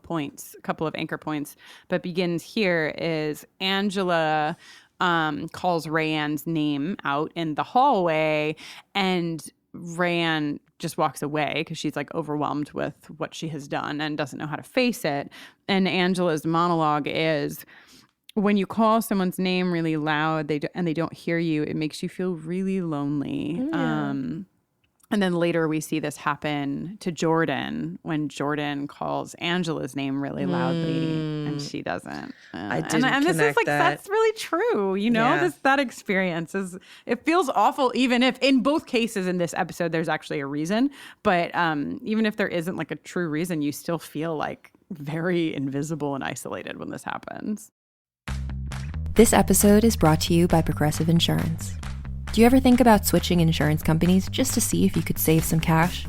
S2: anchor points, but begins here, is Angela calls Rand's name out in the hallway, and Rand just walks away because she's like overwhelmed with what she has done and doesn't know how to face it. And Angela's monologue is, when you call someone's name really loud and they don't hear you, it makes you feel really lonely. Yeah. And then later we see this happen to Jordan when Jordan calls Angela's name really loudly and she doesn't.
S5: I didn't
S2: and this is like,
S5: that.
S2: that's really true. You know, that experience it feels awful, even if in both cases in this episode, there's actually a reason. But even if there isn't like a true reason, you still feel like very invisible and isolated when this happens.
S8: This episode is brought to you by Progressive Insurance. Do you ever think about switching insurance companies just to see if you could save some cash?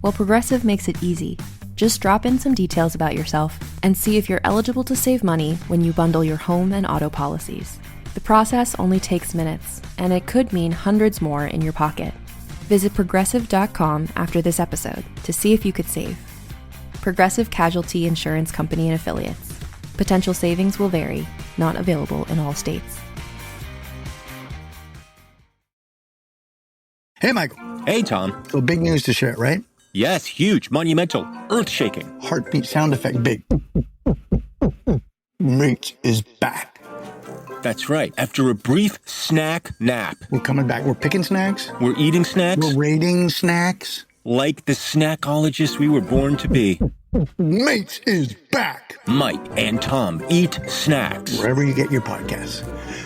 S8: Well, Progressive makes it easy. Just drop in some details about yourself and see if you're eligible to save money when you bundle your home and auto policies. The process only takes minutes, and it could mean hundreds more in your pocket. Visit Progressive.com after this episode to see if you could save. Progressive Casualty Insurance Company and Affiliates. Potential savings will vary. Not available in all states.
S9: Hey, Michael.
S10: Hey, Tom.
S9: So big news to share, right?
S10: Yes, huge, monumental, earth-shaking.
S9: Heartbeat sound effect, big. Mate is back.
S10: That's right. After a brief snack nap.
S9: We're coming back. We're picking snacks.
S10: We're eating snacks.
S9: We're rating snacks.
S10: Like the snackologists we were born to be.
S9: Mate is back.
S10: Mike and Tom eat snacks.
S9: Wherever you get your podcasts.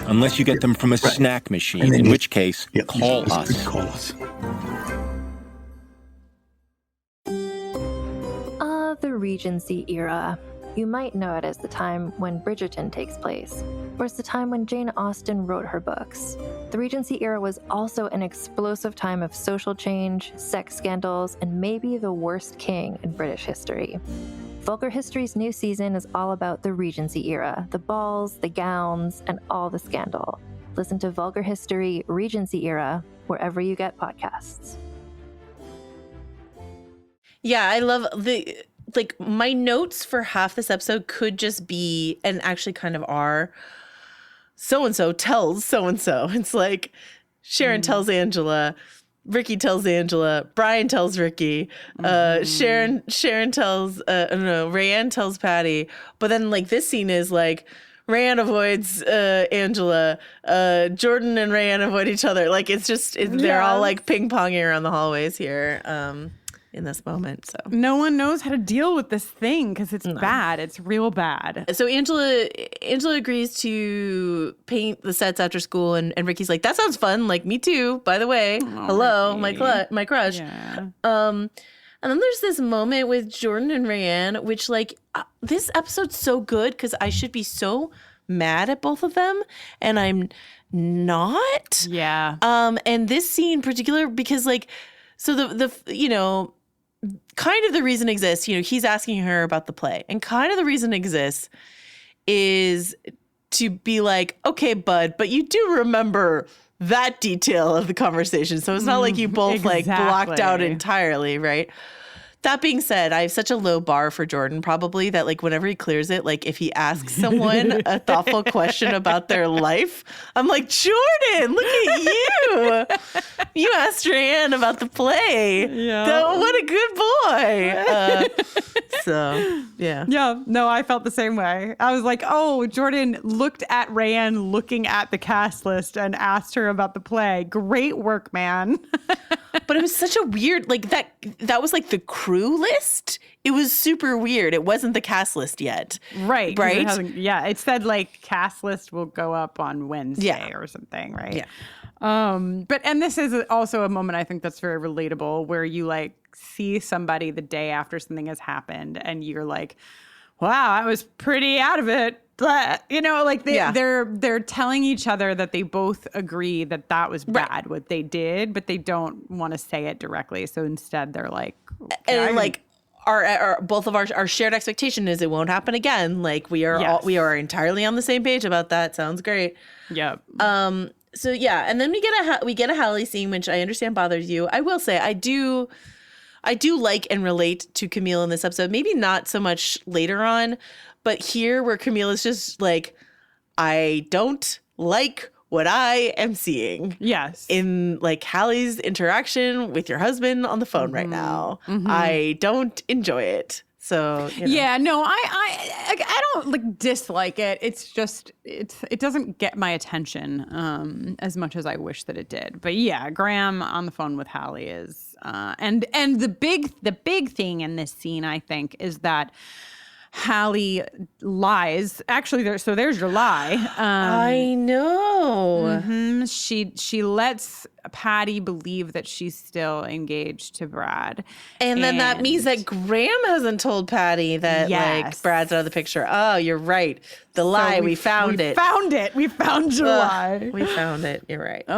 S10: Unless you get them from a snack machine, in which case, call us.
S9: Call us.
S8: The Regency era. You might know it as the time when Bridgerton takes place, or it's the time when Jane Austen wrote her books. The Regency era was also an explosive time of social change, sex scandals, and maybe the worst king in British history. Vulgar History's new season is all about the Regency era, the balls, the gowns, and all the scandal. Listen to Vulgar History Regency era wherever you get podcasts.
S5: Yeah, I love my notes for half this episode could just be, and actually kind of are, so-and-so tells so-and-so. It's like Sharon tells Angela, Ricky tells Angela, Brian tells Ricky, Sharon tells, Rayanne tells Patty. But then like this scene is like, Rayanne avoids Angela, Jordan and Rayanne avoid each other. Like it's just, they're all like ping-ponging around the hallways here. In this moment, so
S2: no one knows how to deal with this thing because it's bad. It's real bad.
S5: So Angela agrees to paint the sets after school, and Ricky's like, "That sounds fun. Like me too. By the way, hello,
S2: Ricky.
S5: my crush."
S2: Yeah.
S5: And then there's this moment with Jordan and Rayanne, which like this episode's so good because I should be so mad at both of them, and I'm not.
S2: Yeah.
S5: And this scene in particular because like, so the kind of the reason exists, he's asking her about the play. And kind of the reason exists is to be like, okay, bud, but you do remember that detail of the conversation. So it's not like you both like blocked out entirely, right? That being said, I have such a low bar for Jordan probably that like whenever he clears it, like if he asks someone a thoughtful question about their life, I'm like, Jordan, look at you. You asked Rayanne about the play. Yeah. What a good boy. So, yeah.
S2: Yeah. No, I felt the same way. I was like, oh, Jordan looked at Rayanne looking at the cast list and asked her about the play. Great work, man.
S5: But it was such a weird, like that was like the crew list. It was super weird. It wasn't the cast list yet.
S2: Right.
S5: Right?
S2: It said like cast list will go up on Wednesday or something, right?
S5: Yeah.
S2: And this is also a moment I think that's very relatable where you like see somebody the day after something has happened and you're like, wow, I was pretty out of it. But, like they're telling each other that they both agree that that was bad, what they did, but they don't want to say it directly. So instead they're like, okay,
S5: our both of our shared expectation is it won't happen again. Like we are entirely on the same page about that. Sounds great.
S2: Yeah.
S5: So yeah, and then we get a Hallie scene, which I understand bothers you. I will say I do like and relate to Camille in this episode. Maybe not so much later on, but here where Camille is just like, I don't like what I am seeing.
S2: Yes.
S5: In like Hallie's interaction with your husband on the phone right now. Mm-hmm. I don't enjoy it. So,
S2: yeah, no, I don't like dislike it. It's just it doesn't get my attention as much as I wish that it did. But yeah, Graham on the phone with Hallie is and the big thing in this scene I think is that Hallie lies. Actually, there's your lie.
S5: I know.
S2: Mm-hmm. She lets Patty believe that she's still engaged to Brad.
S5: And then that means that Graham hasn't told Patty that like Brad's out of the picture. Oh, you're right. The lie, we found it.
S2: We found your lie.
S5: We found it. You're right.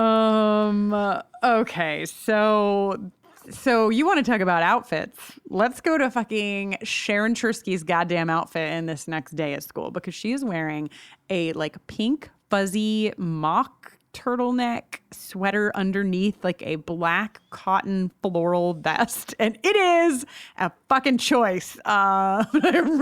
S2: Okay, so you want to talk about outfits? Let's go to fucking Sharon Chersky's goddamn outfit in this next day at school because she is wearing a like pink fuzzy mock turtleneck sweater underneath like a black cotton floral vest, and it is a fucking choice. I'm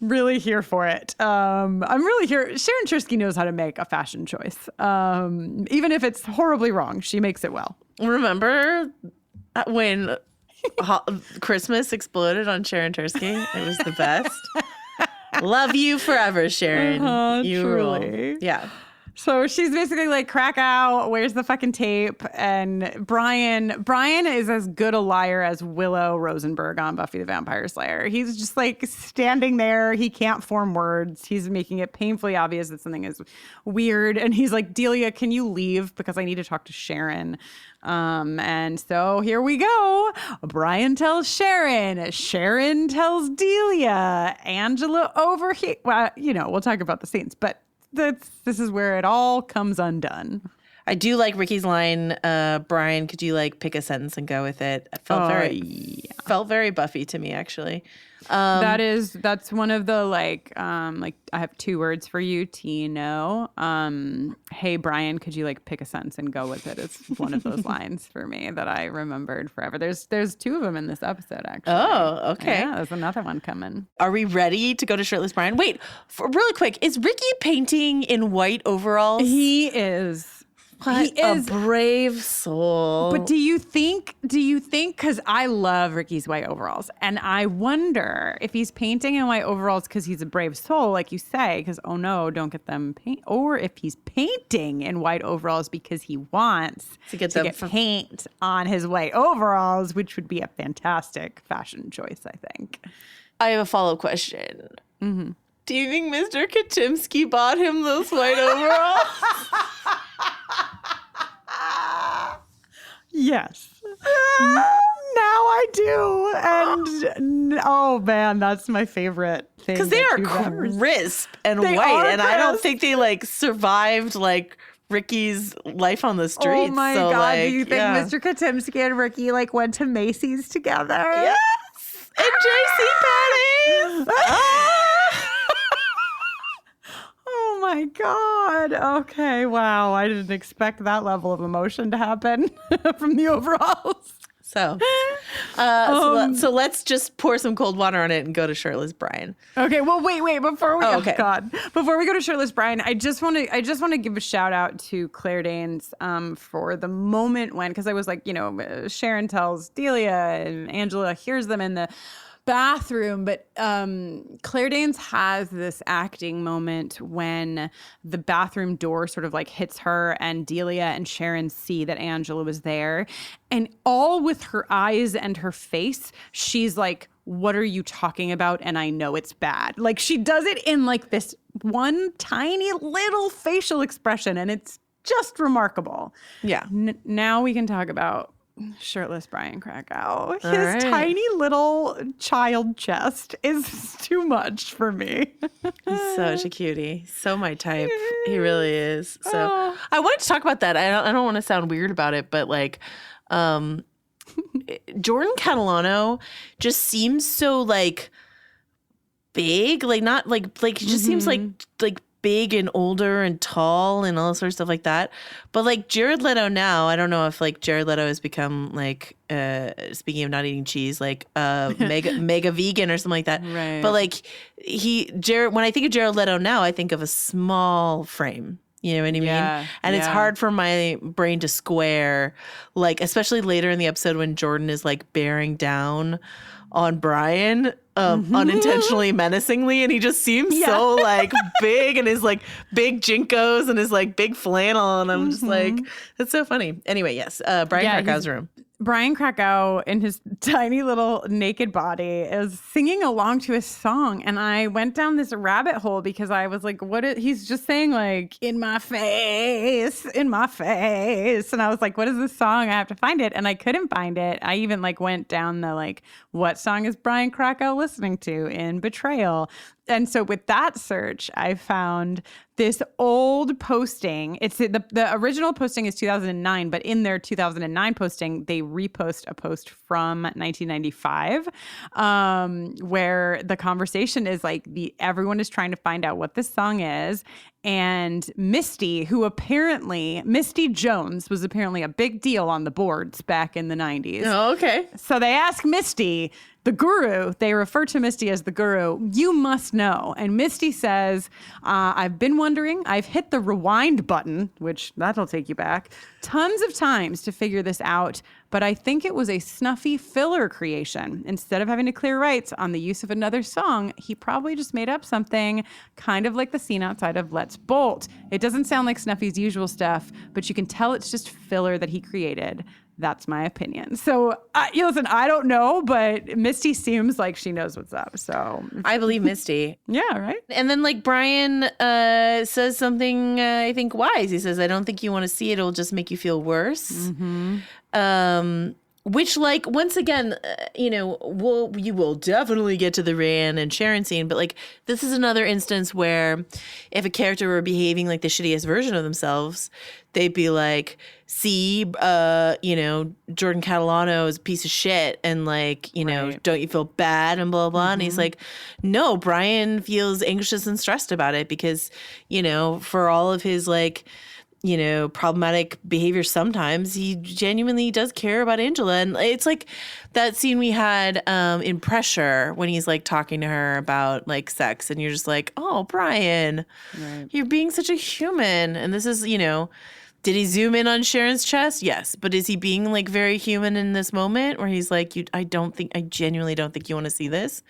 S2: really here for it. I'm really here. Sharon Chersky knows how to make a fashion choice, even if it's horribly wrong. She makes it well.
S5: Remember when Christmas exploded on Sharon Chersky? It was the best. Love you forever, Sharon. You
S2: truly.
S5: rule. Yeah.
S2: So she's basically like, crack out, where's the fucking tape? And Brian is as good a liar as Willow Rosenberg on Buffy the Vampire Slayer. He's just like standing there. He can't form words. He's making it painfully obvious that something is weird. And he's like, Delia, can you leave? Because I need to talk to Sharon. And so here we go. Brian tells Sharon. Sharon tells Delia. Angela over here. Well, we'll talk about the scenes, but this is where it all comes undone.
S5: I do like Ricky's line, Brian, could you like pick a sentence and go with it? It felt very Buffy to me, actually.
S2: That's one of the like I have 2 words for you, Tino. Hey Brian, could you like pick a sentence and go with it? It's one of those lines for me that I remembered forever. There's 2 of them in this episode, actually.
S5: Oh, okay.
S2: Yeah, there's another one coming.
S5: Are we ready to go to Shirtless Brian? Wait, really quick, is Ricky painting in white overalls?
S2: He is.
S5: What a brave soul.
S2: But do you think, because I love Ricky's white overalls, and I wonder if he's painting in white overalls because he's a brave soul, like you say, because, oh no, don't get them paint, or if he's painting in white overalls because he wants to get paint on his white overalls, which would be a fantastic fashion choice, I think.
S5: I have a follow-up question. Mm-hmm. Do you think Mr. Katimsky bought him those white overalls?
S2: Yes. Now I do. And oh man, that's my favorite thing.
S5: Because they are crisp and white. And I don't think they like survived like Ricky's life on the streets.
S2: Oh my
S5: so,
S2: God.
S5: Like,
S2: do you think Mr. Katimsky and Ricky like went to Macy's together?
S5: Yes. And JCPenney's.
S2: Oh my God. Okay. Wow. I didn't expect that level of emotion to happen from the overalls.
S5: So let's just pour some cold water on it and go to Shirtless Brian.
S2: Okay. Well, wait. Before we before we go to Shirtless Brian, I just want to give a shout out to Claire Danes for the moment when, because I was like, Sharon tells Delia and Angela hears them in the bathroom, but Claire Danes has this acting moment when the bathroom door sort of like hits her and Delia and Sharon see that Angela was there, and all with her eyes and her face, she's like, what are you talking about? And I know it's bad. Like she does it in like this one tiny little facial expression, and it's just remarkable.
S5: Yeah.
S2: Now we can talk about Shirtless Brian Krakow. His tiny little child chest is too much for me.
S5: He's such a cutie. So my type. He really is. So I wanted to talk about that. I don't want to sound weird about it, but like Jordan Catalano just seems so like big, like not like he just seems like big and older and tall and all sorts of stuff like that. But like Jared Leto now, I don't know if like Jared Leto has become like speaking of not eating cheese, like mega vegan or something like that.
S2: Right.
S5: But like when I think of Jared Leto now, I think of a small frame. You know what I mean?
S2: Yeah,
S5: and it's hard for my brain to square, like especially later in the episode when Jordan is like bearing down on Brian unintentionally menacingly, and he just seems so like big and his like big jinkos and his like big flannel, and I'm just like, that's so funny. Anyway, yes, Brian Krakow's room.
S2: Brian Krakow in his tiny little naked body is singing along to his song, and I went down this rabbit hole because I was like, he's just saying like, in my face, and I was like, what is this song? I have to find it, and I couldn't find it. I even like went down the like, what song is Brian Krakow listening to in Betrayal? And so with that search, I found this old posting. It's the original posting is 2009, but in their 2009 posting, they repost a post from 1995, where the conversation is like everyone is trying to find out what this song is. And Misty Jones was apparently a big deal on the boards back in the 90s.
S5: Oh, okay.
S2: So they ask Misty, the guru, they refer to Misty as the guru, you must know. And Misty says, I've been wondering, I've hit the rewind button, which that'll take you back, tons of times to figure this out, but I think it was a snuffy filler creation. Instead of having to clear rights on the use of another song, he probably just made up something kind of like the scene outside of Let's Bolt. It doesn't sound like Snuffy's usual stuff, but you can tell it's just filler that he created. That's my opinion. So, listen, I don't know, but Misty seems like she knows what's up. So
S5: I believe Misty.
S2: Yeah, right?
S5: And then, like, Brian says something, I think, wise. He says, I don't think you want to see it. It'll just make you feel worse. Which, like, once again, you will definitely get to the Rayanne and Sharon scene, but, like, this is another instance where if a character were behaving like the shittiest version of themselves, they'd be like, see, Jordan Catalano is a piece of shit, and, like, don't you feel bad, and blah, blah, blah. And he's like, no, Brian feels anxious and stressed about it because, for all of his, like, problematic behavior sometimes, he genuinely does care about Angela. And it's like that scene we had in Pressure when he's like talking to her about like sex, and you're just like, oh, Brian, you're being such a human. And this is, did he zoom in on Sharon's chest? Yes. But is he being like very human in this moment where he's like, I genuinely don't think you want to see this.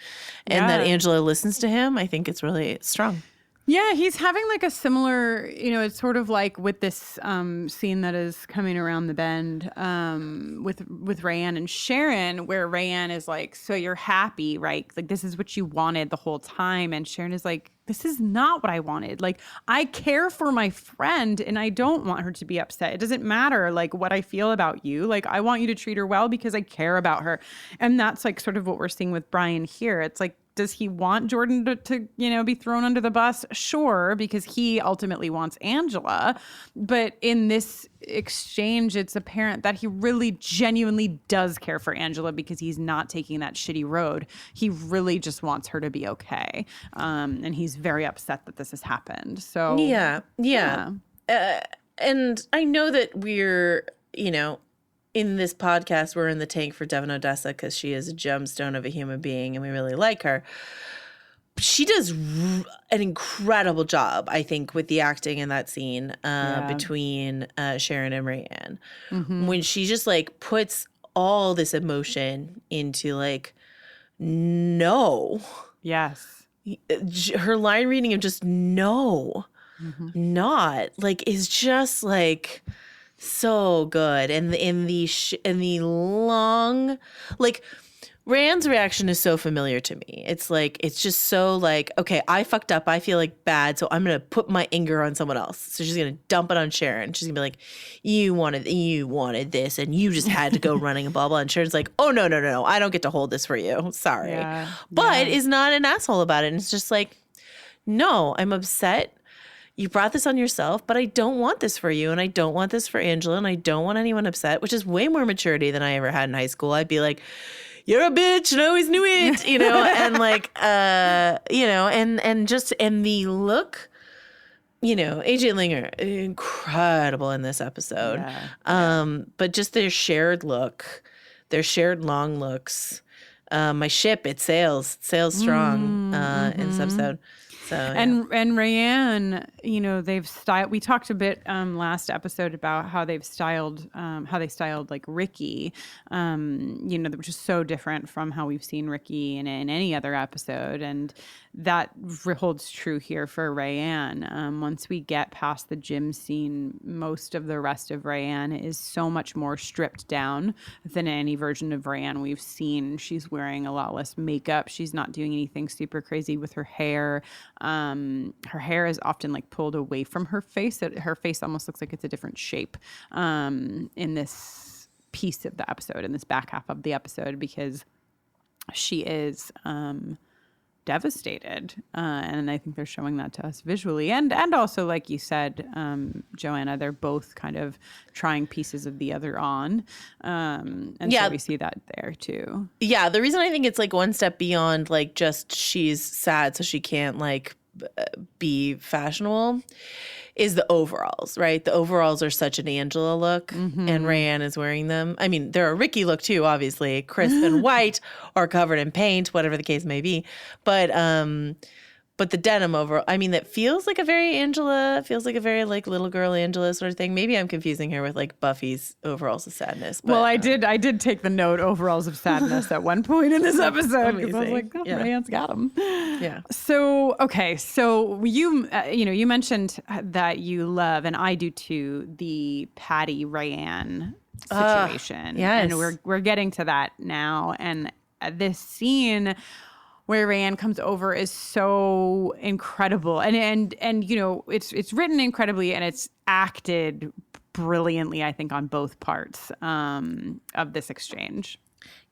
S5: And that Angela listens to him. I think it's really strong.
S2: Yeah, he's having like a similar, it's sort of like with this scene that is coming around the bend with Rayanne and Sharon, where Rayanne is like, so you're happy, right? Like, this is what you wanted the whole time. And Sharon is like, this is not what I wanted. Like, I care for my friend and I don't want her to be upset. It doesn't matter like what I feel about you. Like, I want you to treat her well because I care about her. And that's like sort of what we're seeing with Brian here. It's like, does he want Jordan to be thrown under the bus? Sure, because he ultimately wants Angela. But in this exchange, it's apparent that he really genuinely does care for Angela because he's not taking that shitty road. He really just wants her to be okay. And he's very upset that this has happened. So
S5: yeah. And I know that we're, in this podcast, we're in the tank for Devin Odessa because she is a gemstone of a human being and we really like her. She does an incredible job, I think, with the acting in that scene between Sharon and Rayanne. When she just like puts all this emotion into like, no.
S2: Yes.
S5: Her line reading of just no, not like is just like so good. And in the long, like, Rand's reaction is so familiar to me. It's like, it's just so like, okay, I fucked up. I feel like bad. So I'm going to put my anger on someone else. So she's going to dump it on Sharon. She's going to be like, you wanted this and you just had to go running and blah, blah. And Sharon's like, oh, no. I don't get to hold this for you. Sorry. But is not an asshole about it. And it's just like, no, I'm upset. You brought this on yourself, but I don't want this for you, and I don't want this for Angela, and I don't want anyone upset, which is way more maturity than I ever had in high school. I'd be like, you're a bitch, and I always knew it, and like, and the look, AJ Linger, incredible in this episode. But just their shared look, their shared long looks. My ship, it sails strong in this episode. So,
S2: and Rayanne, they've styled. We talked a bit last episode about how they styled like Ricky, which is so different from how we've seen Ricky in any other episode, and that holds true here for Rayanne. Once we get past the gym scene, most of the rest of Rayanne is so much more stripped down than any version of Rayanne we've seen. She's wearing a lot less makeup. She's not doing anything super crazy with her hair. Her hair is often like pulled away from her face. Her face almost looks like it's a different shape in this piece of the episode, in this back half of the episode, because she is devastated, and I think they're showing that to us visually, and also, like you said, Joanna, they're both kind of trying pieces of the other on, and so we see that there too. Yeah,
S5: the reason I think it's like one step beyond like just she's sad so she can't like be fashionable is the overalls, right? The overalls are such an Angela look, and Rayanne is wearing them. I mean, they're a Ricky look too, obviously, crisp and white or covered in paint, whatever the case may be. But But the denim overall, I mean, that feels like a very Angela, feels like a very like little girl Angela sort of thing. Maybe I'm confusing her with like Buffy's overalls of sadness. But,
S2: well, I did take the note overalls of sadness at one point in this episode because I was like, oh,
S5: Yeah.
S2: Rayanne's got him.
S5: Yeah.
S2: So, okay. So you you mentioned that you love, and I do too, the Patty Rayanne situation.
S5: Yes.
S2: And we're getting to that now. And this scene where Rayanne comes over is so incredible, and it's written incredibly and it's acted brilliantly, I think, on both parts of this exchange.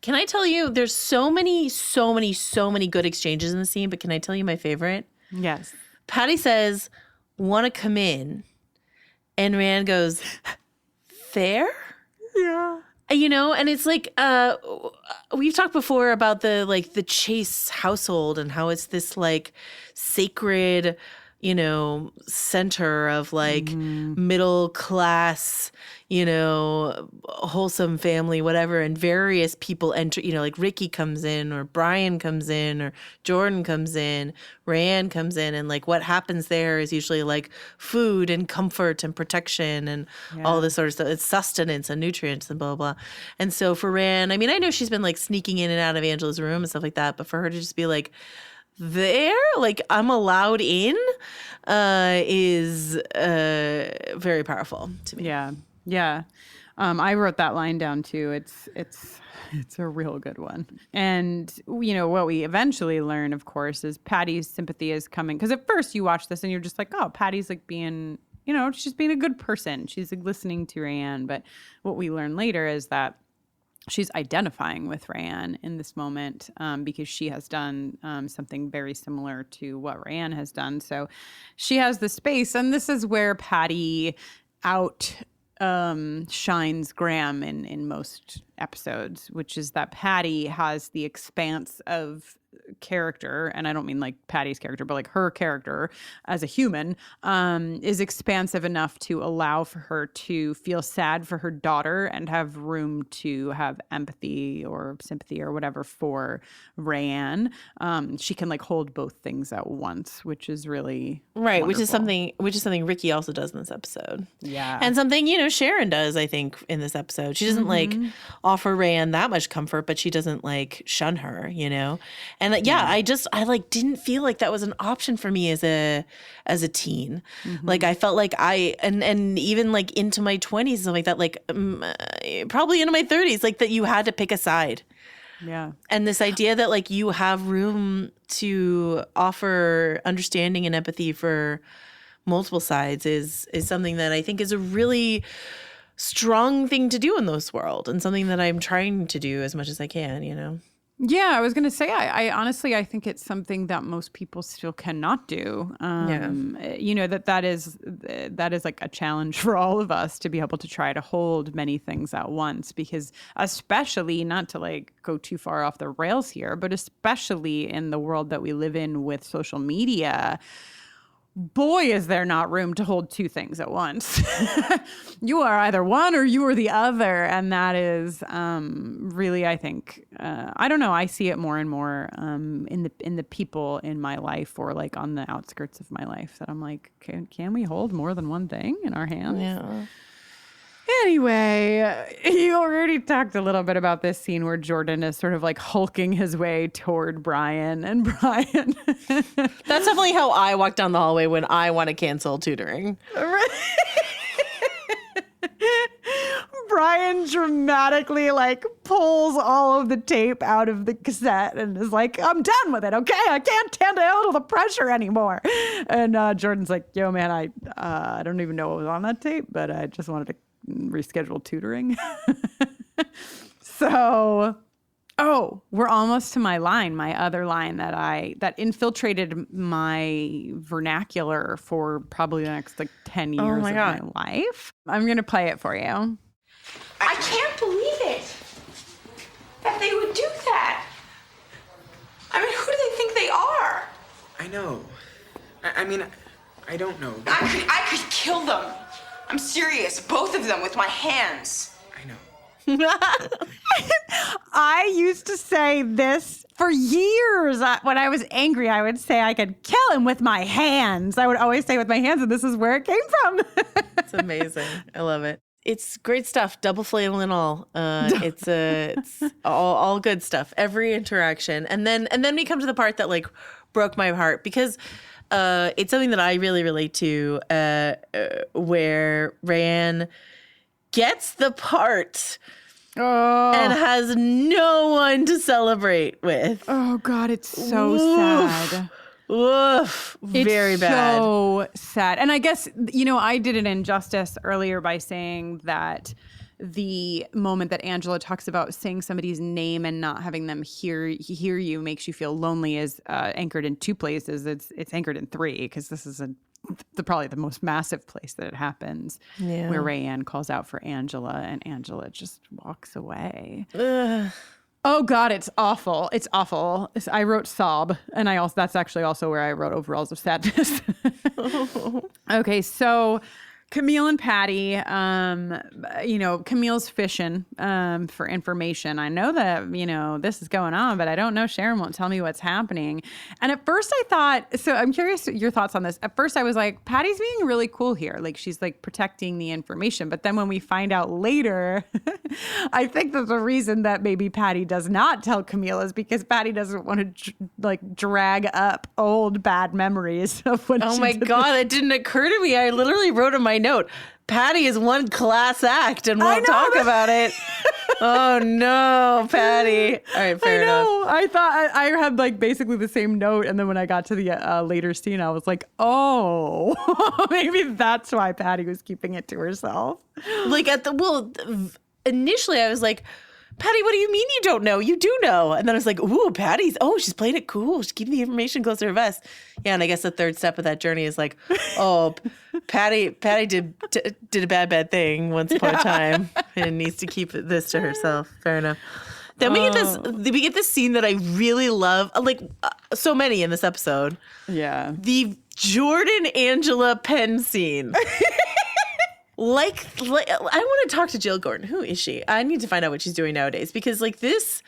S5: Can I tell you, there's so many good exchanges in the scene, but can I tell you my favorite?
S2: Yes.
S5: Patty says, "Want to come in?" And Rayanne goes, "Fair?"
S2: Yeah.
S5: And it's like we've talked before about the Chase household and how it's this like sacred, center of like middle class, wholesome family, whatever, and various people enter, like Ricky comes in or Brian comes in or Jordan comes in, Rayanne comes in, and like what happens there is usually like food and comfort and protection and all this sort of stuff. It's sustenance and nutrients and blah, blah, blah. And so for Rayanne, I mean, I know she's been like sneaking in and out of Angela's room and stuff like that, but for her to just be like, there, like I'm allowed in, is very powerful to me.
S2: Yeah. I wrote that line down too. It's a real good one. And what we eventually learn, of course, is Patty's sympathy is coming, because at first you watch this and you're just like, oh, Patty's like being, she's being a good person. She's like listening to Rayanne. But what we learn later is that she's identifying with Rayanne in this moment because she has done something very similar to what Rayanne has done. So she has the space, and this is where Patty shines Graham in most episodes, which is that Patty has the expanse of character, and I don't mean like Patty's character, but like her character as a human is expansive enough to allow for her to feel sad for her daughter and have room to have empathy or sympathy or whatever for Rayanne. She can like hold both things at once, which is really
S5: right,
S2: wonderful.
S5: which is something Ricky also does in this episode.
S2: Yeah.
S5: And something, Sharon does, I think, in this episode. She doesn't like offer Rayanne that much comfort, but she doesn't like shun her, And I like didn't feel like that was an option for me as a teen. Like I felt like and even like into my 20s and stuff like that, like probably into my 30s, like that you had to pick a side.
S2: Yeah.
S5: And this idea that like you have room to offer understanding and empathy for multiple sides is something that I think is a really strong thing to do in this world, and something that I'm trying to do as much as I can,
S2: Yeah, I was going to say, I honestly, I think it's something that most people still cannot do. That is like a challenge for all of us to be able to try to hold many things at once, because especially, not to like go too far off the rails here, but especially in the world that we live in with social media, boy, is there not room to hold two things at once. You are either one or you are the other. And that is really, I think, I don't know, I see it more and more in the people in my life, or like on the outskirts of my life, that I'm like, can we hold more than one thing in our hands?
S5: Yeah.
S2: Anyway, you already talked a little bit about this scene where Jordan is sort of like hulking his way toward Brian, and Brian.
S5: That's definitely how I walk down the hallway when I want to cancel tutoring.
S2: Brian dramatically like pulls all of the tape out of the cassette and is like, I'm done with it. Okay, I can't handle the pressure anymore. And Jordan's like, yo, man, I don't even know what was on that tape, but I just wanted to reschedule tutoring. So, we're almost to my line, my other line that infiltrated my vernacular for probably the next like 10 years of my life. I'm going to play it for you.
S3: I can't believe it. That they would do that. I mean, who do they think they are?
S11: I know. I mean, I don't know.
S3: I could kill them. I'm serious. Both of them with my hands.
S11: I know.
S2: I used to say this for years. When I was angry, I would say I could kill him with my hands. I would always say with my hands, and this is where it came from.
S5: It's amazing. I love it. It's great stuff. Double flannel and all. It's all good stuff. Every interaction, and then we come to the part that like broke my heart because it's something that I really relate to, where Rayanne gets the part and has no one to celebrate with.
S2: Oh God, it's so sad.
S5: Woof. Very bad.
S2: So sad. And I guess, I did an injustice earlier by saying that the moment that Angela talks about saying somebody's name and not having them hear you makes you feel lonely is anchored in two places. It's anchored in three because this is probably the most massive place that it happens, where Rayanne calls out for Angela and Angela just walks away.
S5: Ugh.
S2: Oh God, it's awful. It's awful. I wrote sob, and that's actually also where I wrote overalls of sadness. Okay, so Camille and Patty, Camille's fishing for information. I know that, this is going on, but I don't know. Sharon won't tell me what's happening. And at first I thought, so I'm curious your thoughts on this. At first I was like, Patty's being really cool here. Like she's like protecting the information. But then when we find out later, I think that the reason that maybe Patty does not tell Camille is because Patty doesn't want to drag up old bad memories of when
S5: Oh my God, that didn't occur to me. I literally wrote in my note, Patty is one class act and won't talk about it. Oh no, Patty. All right, fair enough.
S2: I thought I had like basically the same note, and then when I got to the later scene, I was like, oh, maybe that's why Patty was keeping it to herself.
S5: Like initially I was like, Patty, what do you mean you don't know? You do know. And then I was like, ooh, she's playing it cool. She's keeping the information close to her vest. Yeah, and I guess the third step of that journey is like, oh, Patty did a bad thing once upon a time and needs to keep this to herself. Fair enough. Then we get this scene that I really love, like so many in this episode.
S2: Yeah.
S5: The Jordan Angela pen scene. Like, I want to talk to Jill Gordon. Who is she? I need to find out what she's doing nowadays because because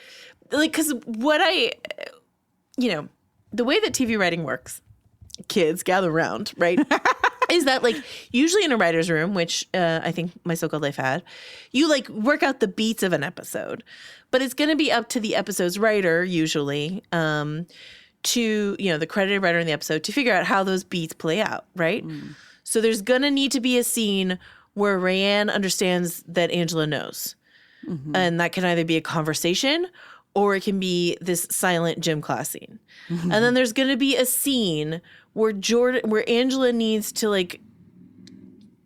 S5: what the way that TV writing works, kids gather around, right? Is that like usually in a writer's room, which I think My So-Called Life had, you like work out the beats of an episode, but it's going to be up to the episode's writer usually to, the credited writer in the episode to figure out how those beats play out, right? So there's going to need to be a scene where Rayanne understands that Angela knows. Mm-hmm. And that can either be a conversation or it can be this silent gym class scene. Mm-hmm. And then there's going to be a scene where Angela needs to like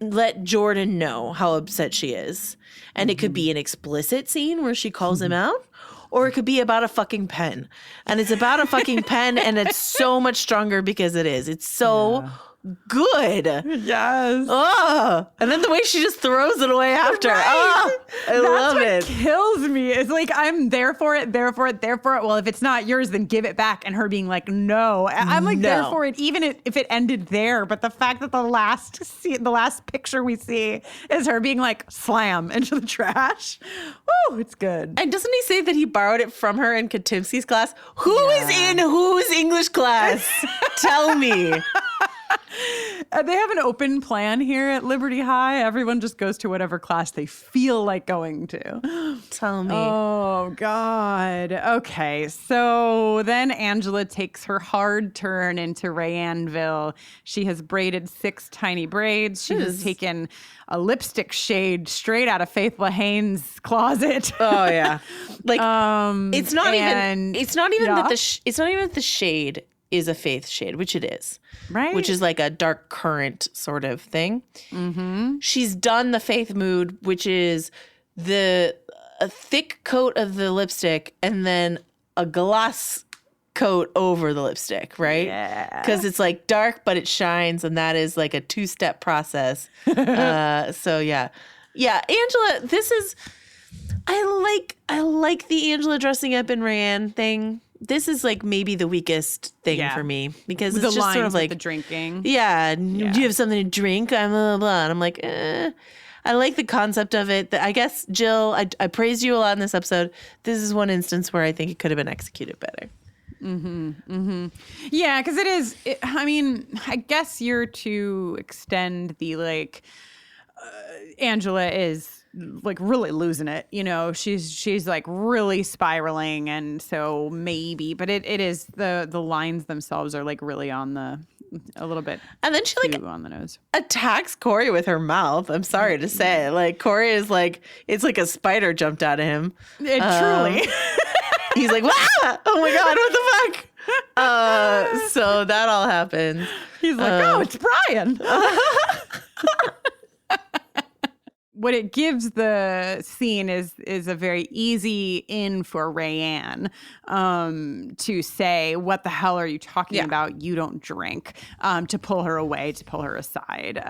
S5: let Jordan know how upset she is. And it could be an explicit scene where she calls him out. Or it could be about a fucking pen. And it's about a fucking pen and it's so much stronger because it is. It's so good.
S2: Yes.
S5: Oh, and then the way she just throws it away after. Right. Oh, I love it.
S2: Kills me. It's like I'm there for it. Well, if it's not yours, then give it back. And her being like, no. I'm like there for it, even if it ended there. But the fact that the last picture we see is her being like slam into the trash. Woo, it's good.
S5: And doesn't he say that he borrowed it from her in Katimski's class? Who is in whose English class? Tell me.
S2: They have an open plan here at Liberty High. Everyone just goes to whatever class they feel like going to.
S5: Tell me.
S2: Oh, God. Okay. So then Angela takes her hard turn into Rayanneville. She has braided 6 tiny braids. She has taken a lipstick shade straight out of Faith Lahane's closet.
S5: Oh, yeah. Like, it's not even that the shade is a Faith shade, which it is.
S2: Right.
S5: Which is like a dark currant sort of thing. Mm-hmm. She's done the Faith mood, which is a thick coat of the lipstick and then a gloss coat over the lipstick, right?
S2: Yeah.
S5: Because it's like dark, but it shines, and that is like a 2-step process. So yeah. Yeah, Angela, this is... I like the Angela dressing up in Rayanne thing. This is like maybe the weakest thing for me because it's just sort of like
S2: the drinking.
S5: Yeah. Do you have something to drink? I'm blah, blah, blah. And I'm like, I like the concept of it. I guess, Jill, I praised you a lot in this episode. This is one instance where I think it could have been executed better.
S2: Yeah, because I mean, I guess you're to extend the like, Angela is like really losing it, you know, she's like really spiraling, and so maybe, but it is the lines themselves are like really on the a little bit,
S5: and then she like
S2: on the nose
S5: attacks Corey with her mouth. I'm sorry to say, like Corey is like, it's like a spider jumped out of him.
S2: Truly.
S5: He's like, wow, oh my god, what the fuck. So that all happens.
S2: He's like, oh, it's Brian. What it gives the scene is a very easy in for Rayanne to say, what the hell are you talking about? You don't drink, to pull her away, to pull her aside.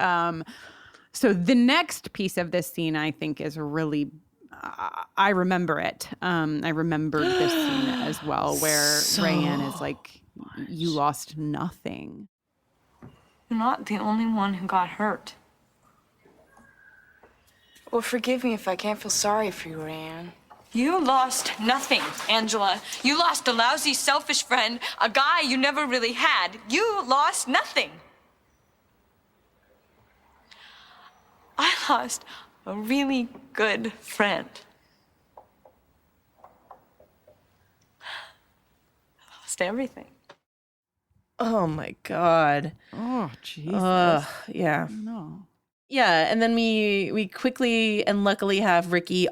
S2: So the next piece of this scene, I think, is really, I remember it. I remembered this scene as well, where Rayanne is like, you lost nothing.
S6: You're not the only one who got hurt.
S3: Well, forgive me if I can't feel sorry for you, Rayanne.
S6: You lost nothing, Angela. You lost a lousy, selfish friend, a guy you never really had. You lost nothing. I lost a really good friend. I lost everything.
S5: Oh my god.
S2: Oh, Jesus.
S5: Yeah.
S2: No.
S5: Yeah, and then we quickly and luckily have Ricky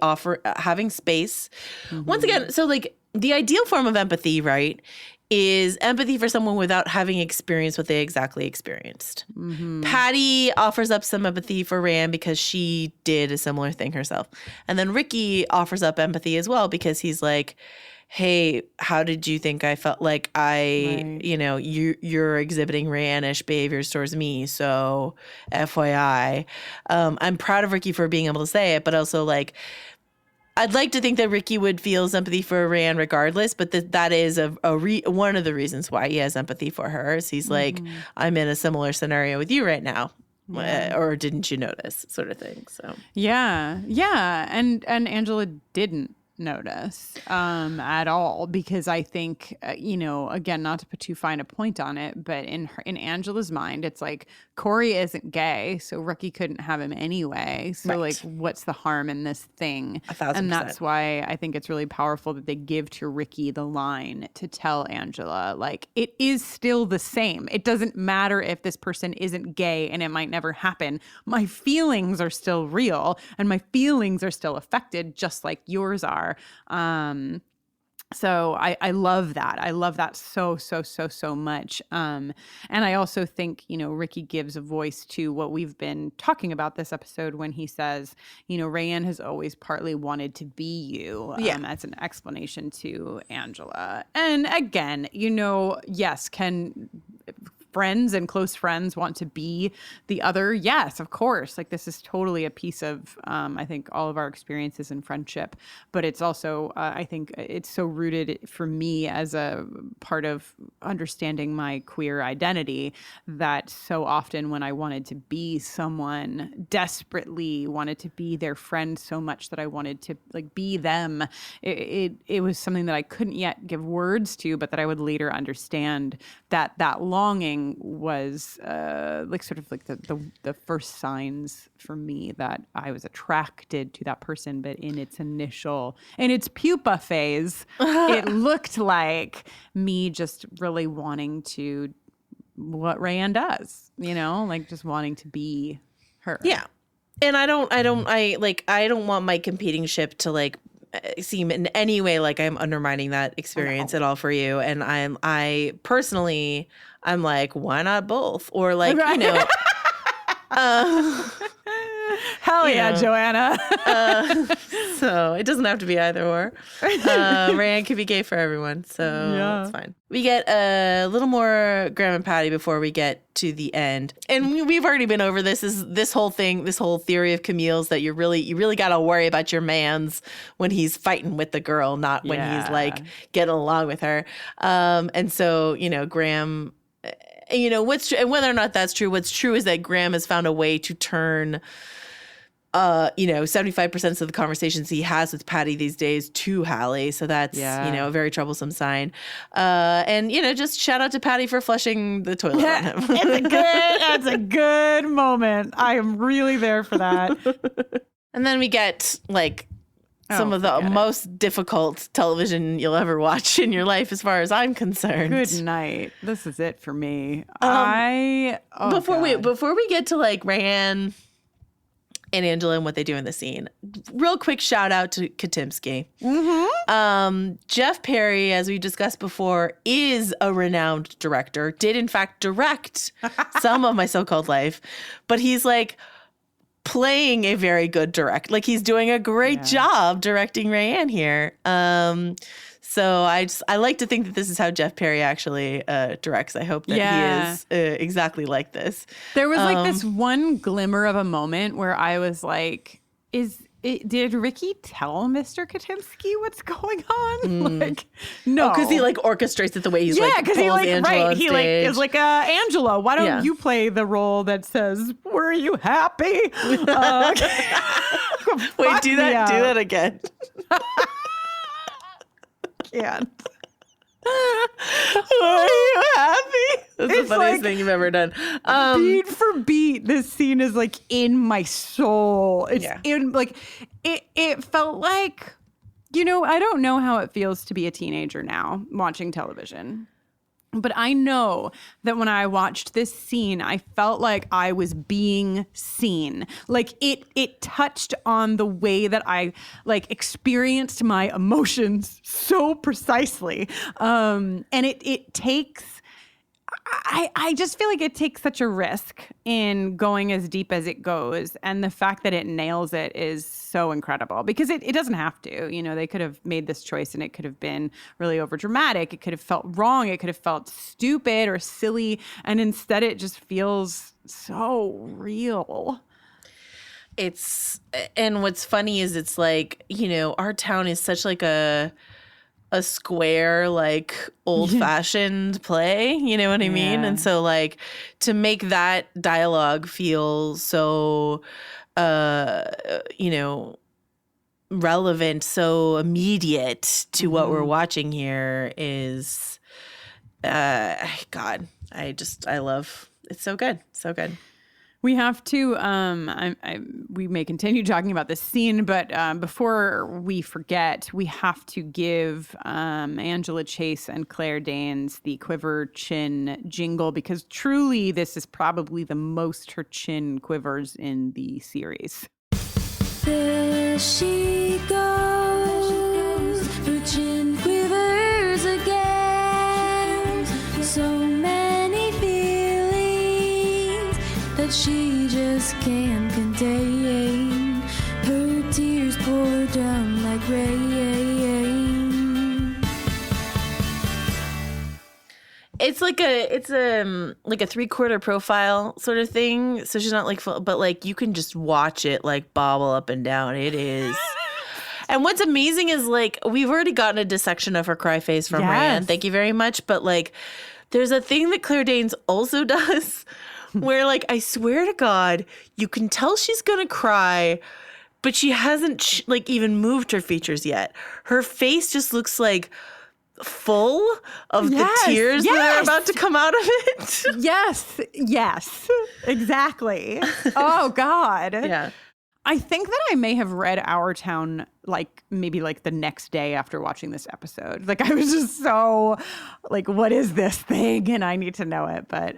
S5: having space. Once again, so like the ideal form of empathy, right, is empathy for someone without having experienced what they exactly experienced. Patty offers up some empathy for Rand because she did a similar thing herself. And then Ricky offers up empathy as well because he's like, hey, how did you think I felt? Like you know, you're exhibiting Rayanne-ish behaviors towards me, so FYI. I'm proud of Ricky for being able to say it, but also like, I'd like to think that Ricky would feel sympathy for Rayanne regardless, but that is one of the reasons why he has empathy for her. Is he's like, I'm in a similar scenario with you right now. Or didn't you notice, sort of thing. So
S2: yeah, and Angela didn't notice at all, because I think you know, again, not to put too fine a point on it, but in Angela's mind, it's like Corey isn't gay, so Ricky couldn't have him anyway. So like, what's the harm in this thing?
S5: 1,000%.
S2: And that's why I think it's really powerful that they give to Ricky the line to tell Angela, like, it is still the same. It doesn't matter if this person isn't gay, and it might never happen. My feelings are still real, and my feelings are still affected, just like yours are. So I love that. I love that so much. And I also think, you know, Ricky gives a voice to what we've been talking about this episode when he says, you know, Rayanne has always partly wanted to be you, as an explanation to Angela. And again, you know, yes, can friends and close friends want to be the other? Yes, of course. Like, this is totally a piece of, I think, all of our experiences in friendship. But it's also, I think it's so rooted for me as a part of understanding my queer identity that so often when I wanted to be someone, desperately wanted to be their friend so much that I wanted to like be them, it was something that I couldn't yet give words to, but that I would later understand that longing was like sort of like the first signs for me that I was attracted to that person. But in its pupa phase, it looked like me just really wanting to what Rayanne does, you know, like just wanting to be her.
S5: Yeah. And I don't want my competing ship to like seem in any way like I'm undermining that experience at all for you. And I personally, I'm like, why not both? Or like, you know,
S2: hell yeah, Joanna.
S5: So it doesn't have to be either or. Rayanne could be gay for everyone, so it's fine. We get a little more Graham and Patty before we get to the end, and we've already been over this. Is this whole thing, this whole theory of Camille's that you really got to worry about your man's when he's fighting with the girl, not when he's like getting along with her. And so, you know, Graham. You know, what's true, and whether or not that's true, what's true is that Graham has found a way to turn 75% of the conversations he has with Patty these days to Hallie. So that's, a very troublesome sign. And, just shout out to Patty for flushing the toilet on him.
S2: It's a good moment. I am really there for that.
S5: And then we get some of the most difficult television you'll ever watch in your life, as far as I'm concerned.
S2: Good night. This is it for me.
S5: Before we get to Rayanne and Angela and what they do in the scene, real quick shout out to Katimsky. Jeff Perry, as we discussed before, is a renowned director. Did in fact direct some of My So-Called Life, but he's playing a very good he's doing a great job directing Rayanne here. So I like to think that this is how Jeff Perry actually directs. I hope that he is exactly like this.
S2: There was this one glimmer of a moment where I was like, did Ricky tell Mr. Katimsky what's going on? No,
S5: because he orchestrates it the way he's
S2: because he
S5: Angela on
S2: he
S5: stage.
S2: is Angela, why don't you play the role that says, "Were you happy?"
S5: Wait, do that again.
S2: Can't.
S5: Are you happy? That's the funniest thing you've ever done.
S2: Beat for beat, this scene is in my soul. It's in it felt like, I don't know how it feels to be a teenager now watching television. But I know that when I watched this scene, I felt like I was being seen. It touched on the way that I experienced my emotions so precisely. And it takes, I just feel like it takes such a risk in going as deep as it goes. And the fact that it nails it is so incredible, because it doesn't have to. They could have made this choice and it could have been really overdramatic. It could have felt wrong. It could have felt stupid or silly. And instead it just feels so real.
S5: And what's funny is it's our town is such a square, old-fashioned play, you know what I mean? And so to make that dialogue feel so relevant, so immediate to what we're watching here is God, I love it's so good. So good.
S2: We have to, we may continue talking about this scene, but before we forget, we have to give Angela Chase and Claire Danes the quiver chin jingle, because truly this is probably the most her chin quivers in the series.
S7: There she goes, her chin quivers again. So many feelings that she just can't contain. Her tears pour down like rain.
S5: It's like a 3/4 profile sort of thing. So she's not full, but you can just watch it bobble up and down. It is. And what's amazing is we've already gotten a dissection of her cry face from Ryan. Thank you very much. But there's a thing that Claire Danes also does where I swear to God, you can tell she's going to cry, but she hasn't even moved her features yet. Her face just looks full of the tears that are about to come out of it.
S2: Yes, exactly. Oh God.
S5: Yeah.
S2: I think that I may have read Our Town maybe the next day after watching this episode. I was just so what is this thing? And I need to know it. But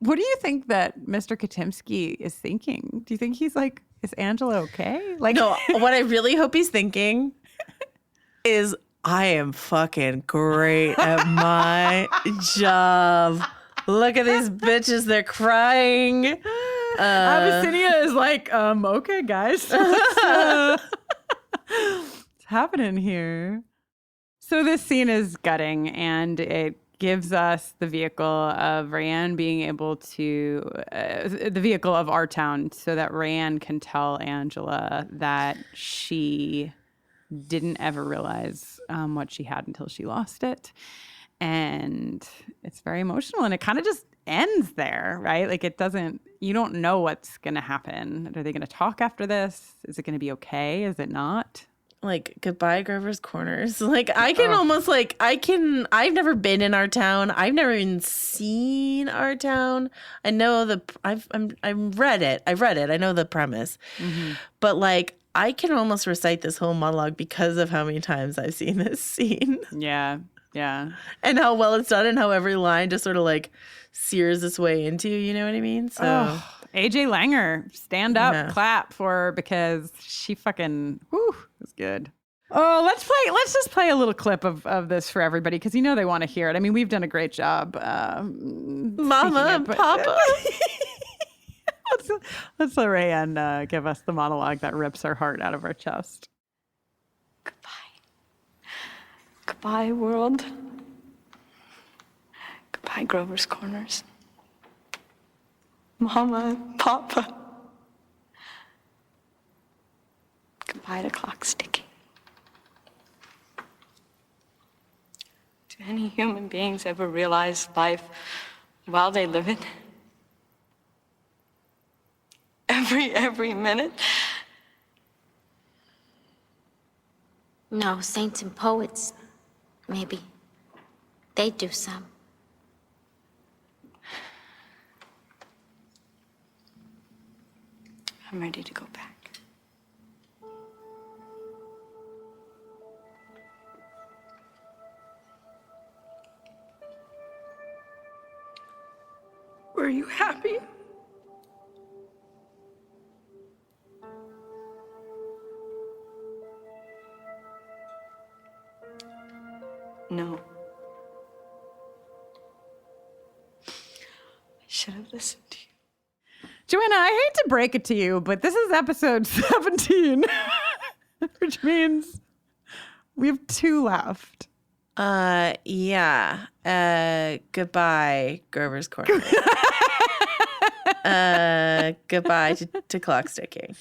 S2: what do you think that Mr. Katimsky is thinking? Do you think he's is Angela okay?
S5: No, what I really hope he's thinking is, I am fucking great at my job. Look at these bitches, they're crying.
S2: Abyssinia is okay, guys. What's happening here? So this scene is gutting, and it gives us the vehicle of Rayanne being able to, the vehicle of Our Town, so that Rayanne can tell Angela that she didn't ever realize what she had until she lost it. And it's very emotional, and it kind of just ends there, right? It doesn't, you don't know what's going to happen. Are they going to talk after this? Is it going to be okay? Is it not?
S5: Like, goodbye, Grover's Corners. Like, I can almost, like, I've never been in our town. I've never even seen our town. I know I've read it. I know the premise. But, like, I can almost recite this whole monologue because of how many times I've seen this scene.
S2: Yeah.
S5: And how well it's done and how every line just sort of, like, sears its way into, you know what I mean? So...
S2: AJ Langer, stand up, clap for her because she fucking, was good. Oh, let's just play a little clip of this for everybody because you know they want to hear it. I mean, we've done a great job.
S5: Mama, Papa.
S2: Let's let Rayanne give us the monologue that rips our heart out of our chest.
S6: Goodbye, world. Goodbye, Grover's Corners. Mama, Papa. Goodbye, the clock's ticking. Do any human beings ever realize life while they live it? Every minute?
S7: No, saints and poets, maybe. They do some.
S6: I'm ready to go back. Were you happy? No. I should have listened to you.
S2: Joanna, I hate to break it to you, but this is episode 17, which means we have 2 left.
S5: Yeah. Goodbye, Grover's Corner. Goodbye to clock sticking.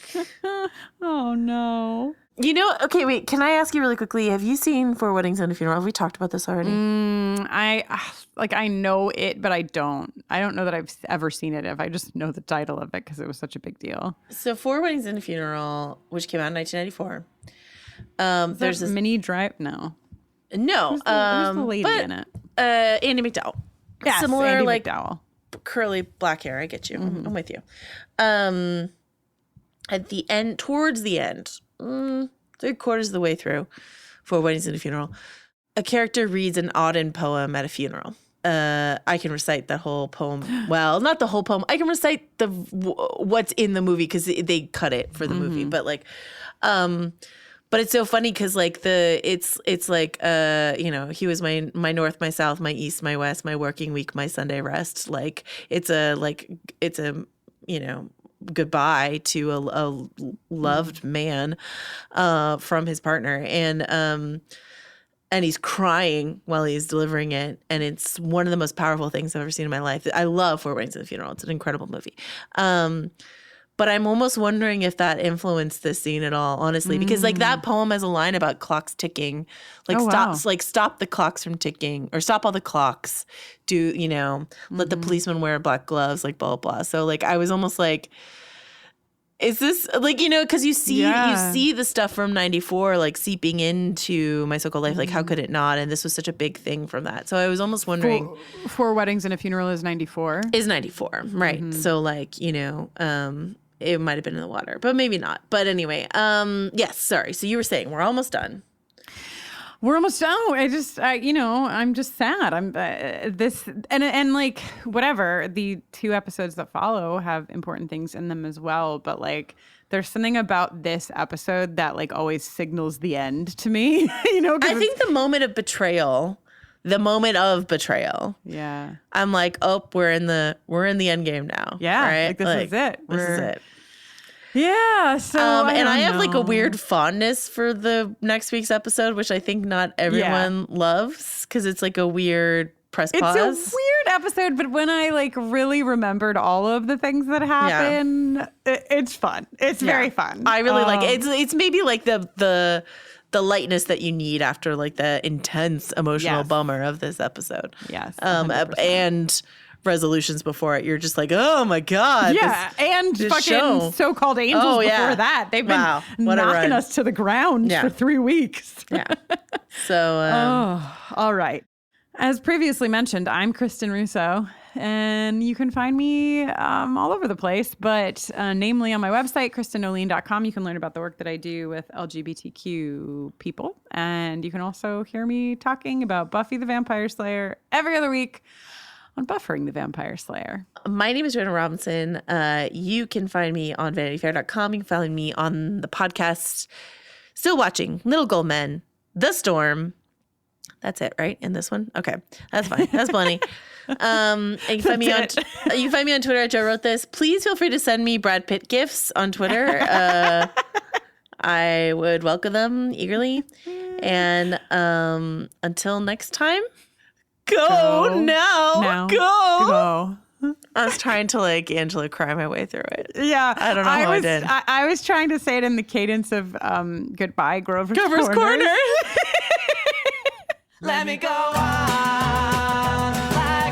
S2: Oh, no.
S5: You know, okay, wait, can I ask you really quickly, have you seen Four Weddings and a Funeral? Have we talked about this already?
S2: I know it, but I don't know that I've ever seen it. If I just know the title of it because it was such a big deal.
S5: So Four Weddings and a Funeral, which came out in 1994. There's this
S2: Minnie Drive. No.
S5: Who's
S2: the lady in it?
S5: Andy McDowell.
S2: Yeah,
S5: similar,
S2: Andy
S5: like
S2: McDowell.
S5: Curly black hair. I get you. I'm with you. At the end, towards the end, 3/4 of the way through, Four Weddings and a Funeral, a character reads an Auden poem at a funeral. I can recite that whole poem. Well, not the whole poem. I can recite what's in the movie because they cut it for the movie. But like, but it's so funny because like it's like you know, he was my north, my south, my east, my west, my working week, my Sunday rest. Like it's a you know, goodbye to a loved man from his partner, and he's crying while he's delivering it, and it's one of the most powerful things I've ever seen in my life. I love Four Weddings and a Funeral. It's an incredible movie. But I'm almost wondering if that influenced this scene at all, honestly, because like that poem has a line about clocks ticking, like stop the clocks from ticking, or stop all the clocks. Do you know? Let the policeman wear black gloves, like blah blah. So like I was almost like, is this like, you know, because you see the stuff from 94 like seeping into My So-Called Life, like how could it not? And this was such a big thing from that. So I was almost wondering.
S2: Four Weddings and a Funeral is 94.
S5: Is 94, right? So like, you know, it might have been in the water, but maybe not. But anyway, yes, sorry. So you were saying we're almost done.
S2: We're almost done. You know, I'm just sad. I'm this and like whatever. The 2 episodes that follow have important things in them as well. But like, there's something about this episode that like always signals the end to me. You know,
S5: I think the moment of betrayal. Yeah, I'm like, oh, we're in the end game now.
S2: Yeah,
S5: right?
S2: like, this is it.
S5: This is it.
S2: Yeah. So
S5: I have like a weird fondness for the next week's episode, which I think not everyone loves because it's like a weird press pause.
S2: It's a weird episode, but when I like really remembered all of the things that happen, it's fun. It's very fun.
S5: I really like it. It's maybe like the lightness that you need after like the intense emotional bummer of this episode.
S2: Yes.
S5: 100%. And resolutions before it. You're just like, oh my God.
S2: And fucking so-called angels before that. They've been knocking us to the ground for 3 weeks.
S5: Yeah. So,
S2: all right. As previously mentioned, I'm Kristin Russo, and you can find me all over the place, but namely on my website, KristinOlean.com. You can learn about the work that I do with LGBTQ people, and you can also hear me talking about Buffy the Vampire Slayer every other week on Buffering the Vampire Slayer.
S5: My name is Joanna Robinson. You can find me on VanityFair.com. You can find me on the podcast Still Watching, Little Gold Men, The Storm. That's it, right? In this one? Okay. That's fine. That's plenty. And you can find me on you can find me on Twitter at Joe Wrote This. Please feel free to send me Brad Pitt gifts on Twitter. I would welcome them eagerly. And until next time, go now. Go. I was trying to like Angela cry my way through it.
S2: Yeah.
S5: I don't know how I did.
S2: I was trying to say it in the cadence of Goodbye, Grover's
S5: Corner.
S4: Let me go on like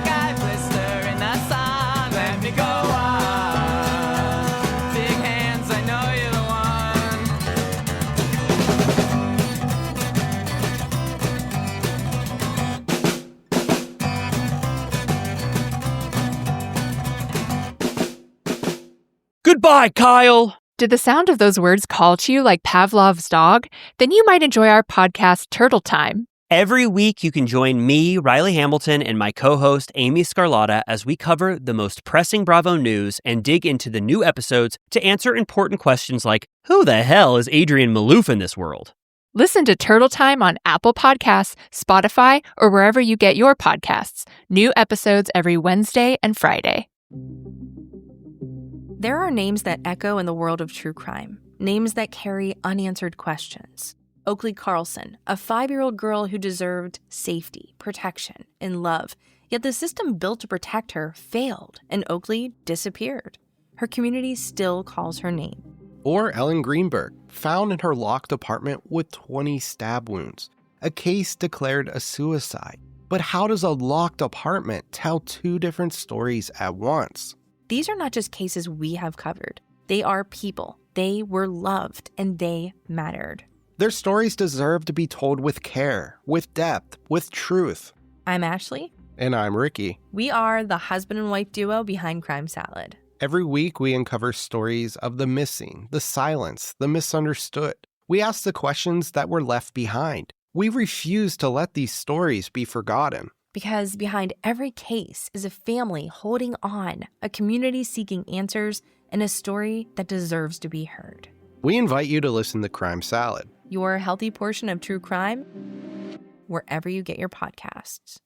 S4: I blister in the sun. Let me go on. Big hands, I know you're the one.
S12: Goodbye, Kyle.
S13: Did the sound of those words call to you like Pavlov's dog? Then you might enjoy our podcast, Turtle Time.
S12: Every week, you can join me, Riley Hamilton, and my co-host, Amy Scarlotta, as we cover the most pressing Bravo news and dig into the new episodes to answer important questions like, who the hell is Adrian Malouf in this world?
S13: Listen to Turtle Time on Apple Podcasts, Spotify, or wherever you get your podcasts. New episodes every Wednesday and Friday.
S8: There are names that echo in the world of true crime, names that carry unanswered questions. Oakley Carlson, a 5-year-old girl who deserved safety, protection, and love, yet the system built to protect her failed, and Oakley disappeared. Her community still calls her name.
S14: Or Ellen Greenberg, found in her locked apartment with 20 stab wounds, a case declared a suicide. But how does a locked apartment tell 2 different stories at once?
S8: These are not just cases we have covered. They are people. They were loved, and they mattered.
S14: Their stories deserve to be told with care, with depth, with truth.
S8: I'm Ashley.
S14: And I'm Ricky.
S8: We are the husband and wife duo behind Crime Salad.
S14: Every week we uncover stories of the missing, the silence, the misunderstood. We ask the questions that were left behind. We refuse to let these stories be forgotten.
S8: Because behind every case is a family holding on, a community seeking answers, and a story that deserves to be heard.
S14: We invite you to listen to Crime Salad,
S8: your healthy portion of true crime, wherever you get your podcasts.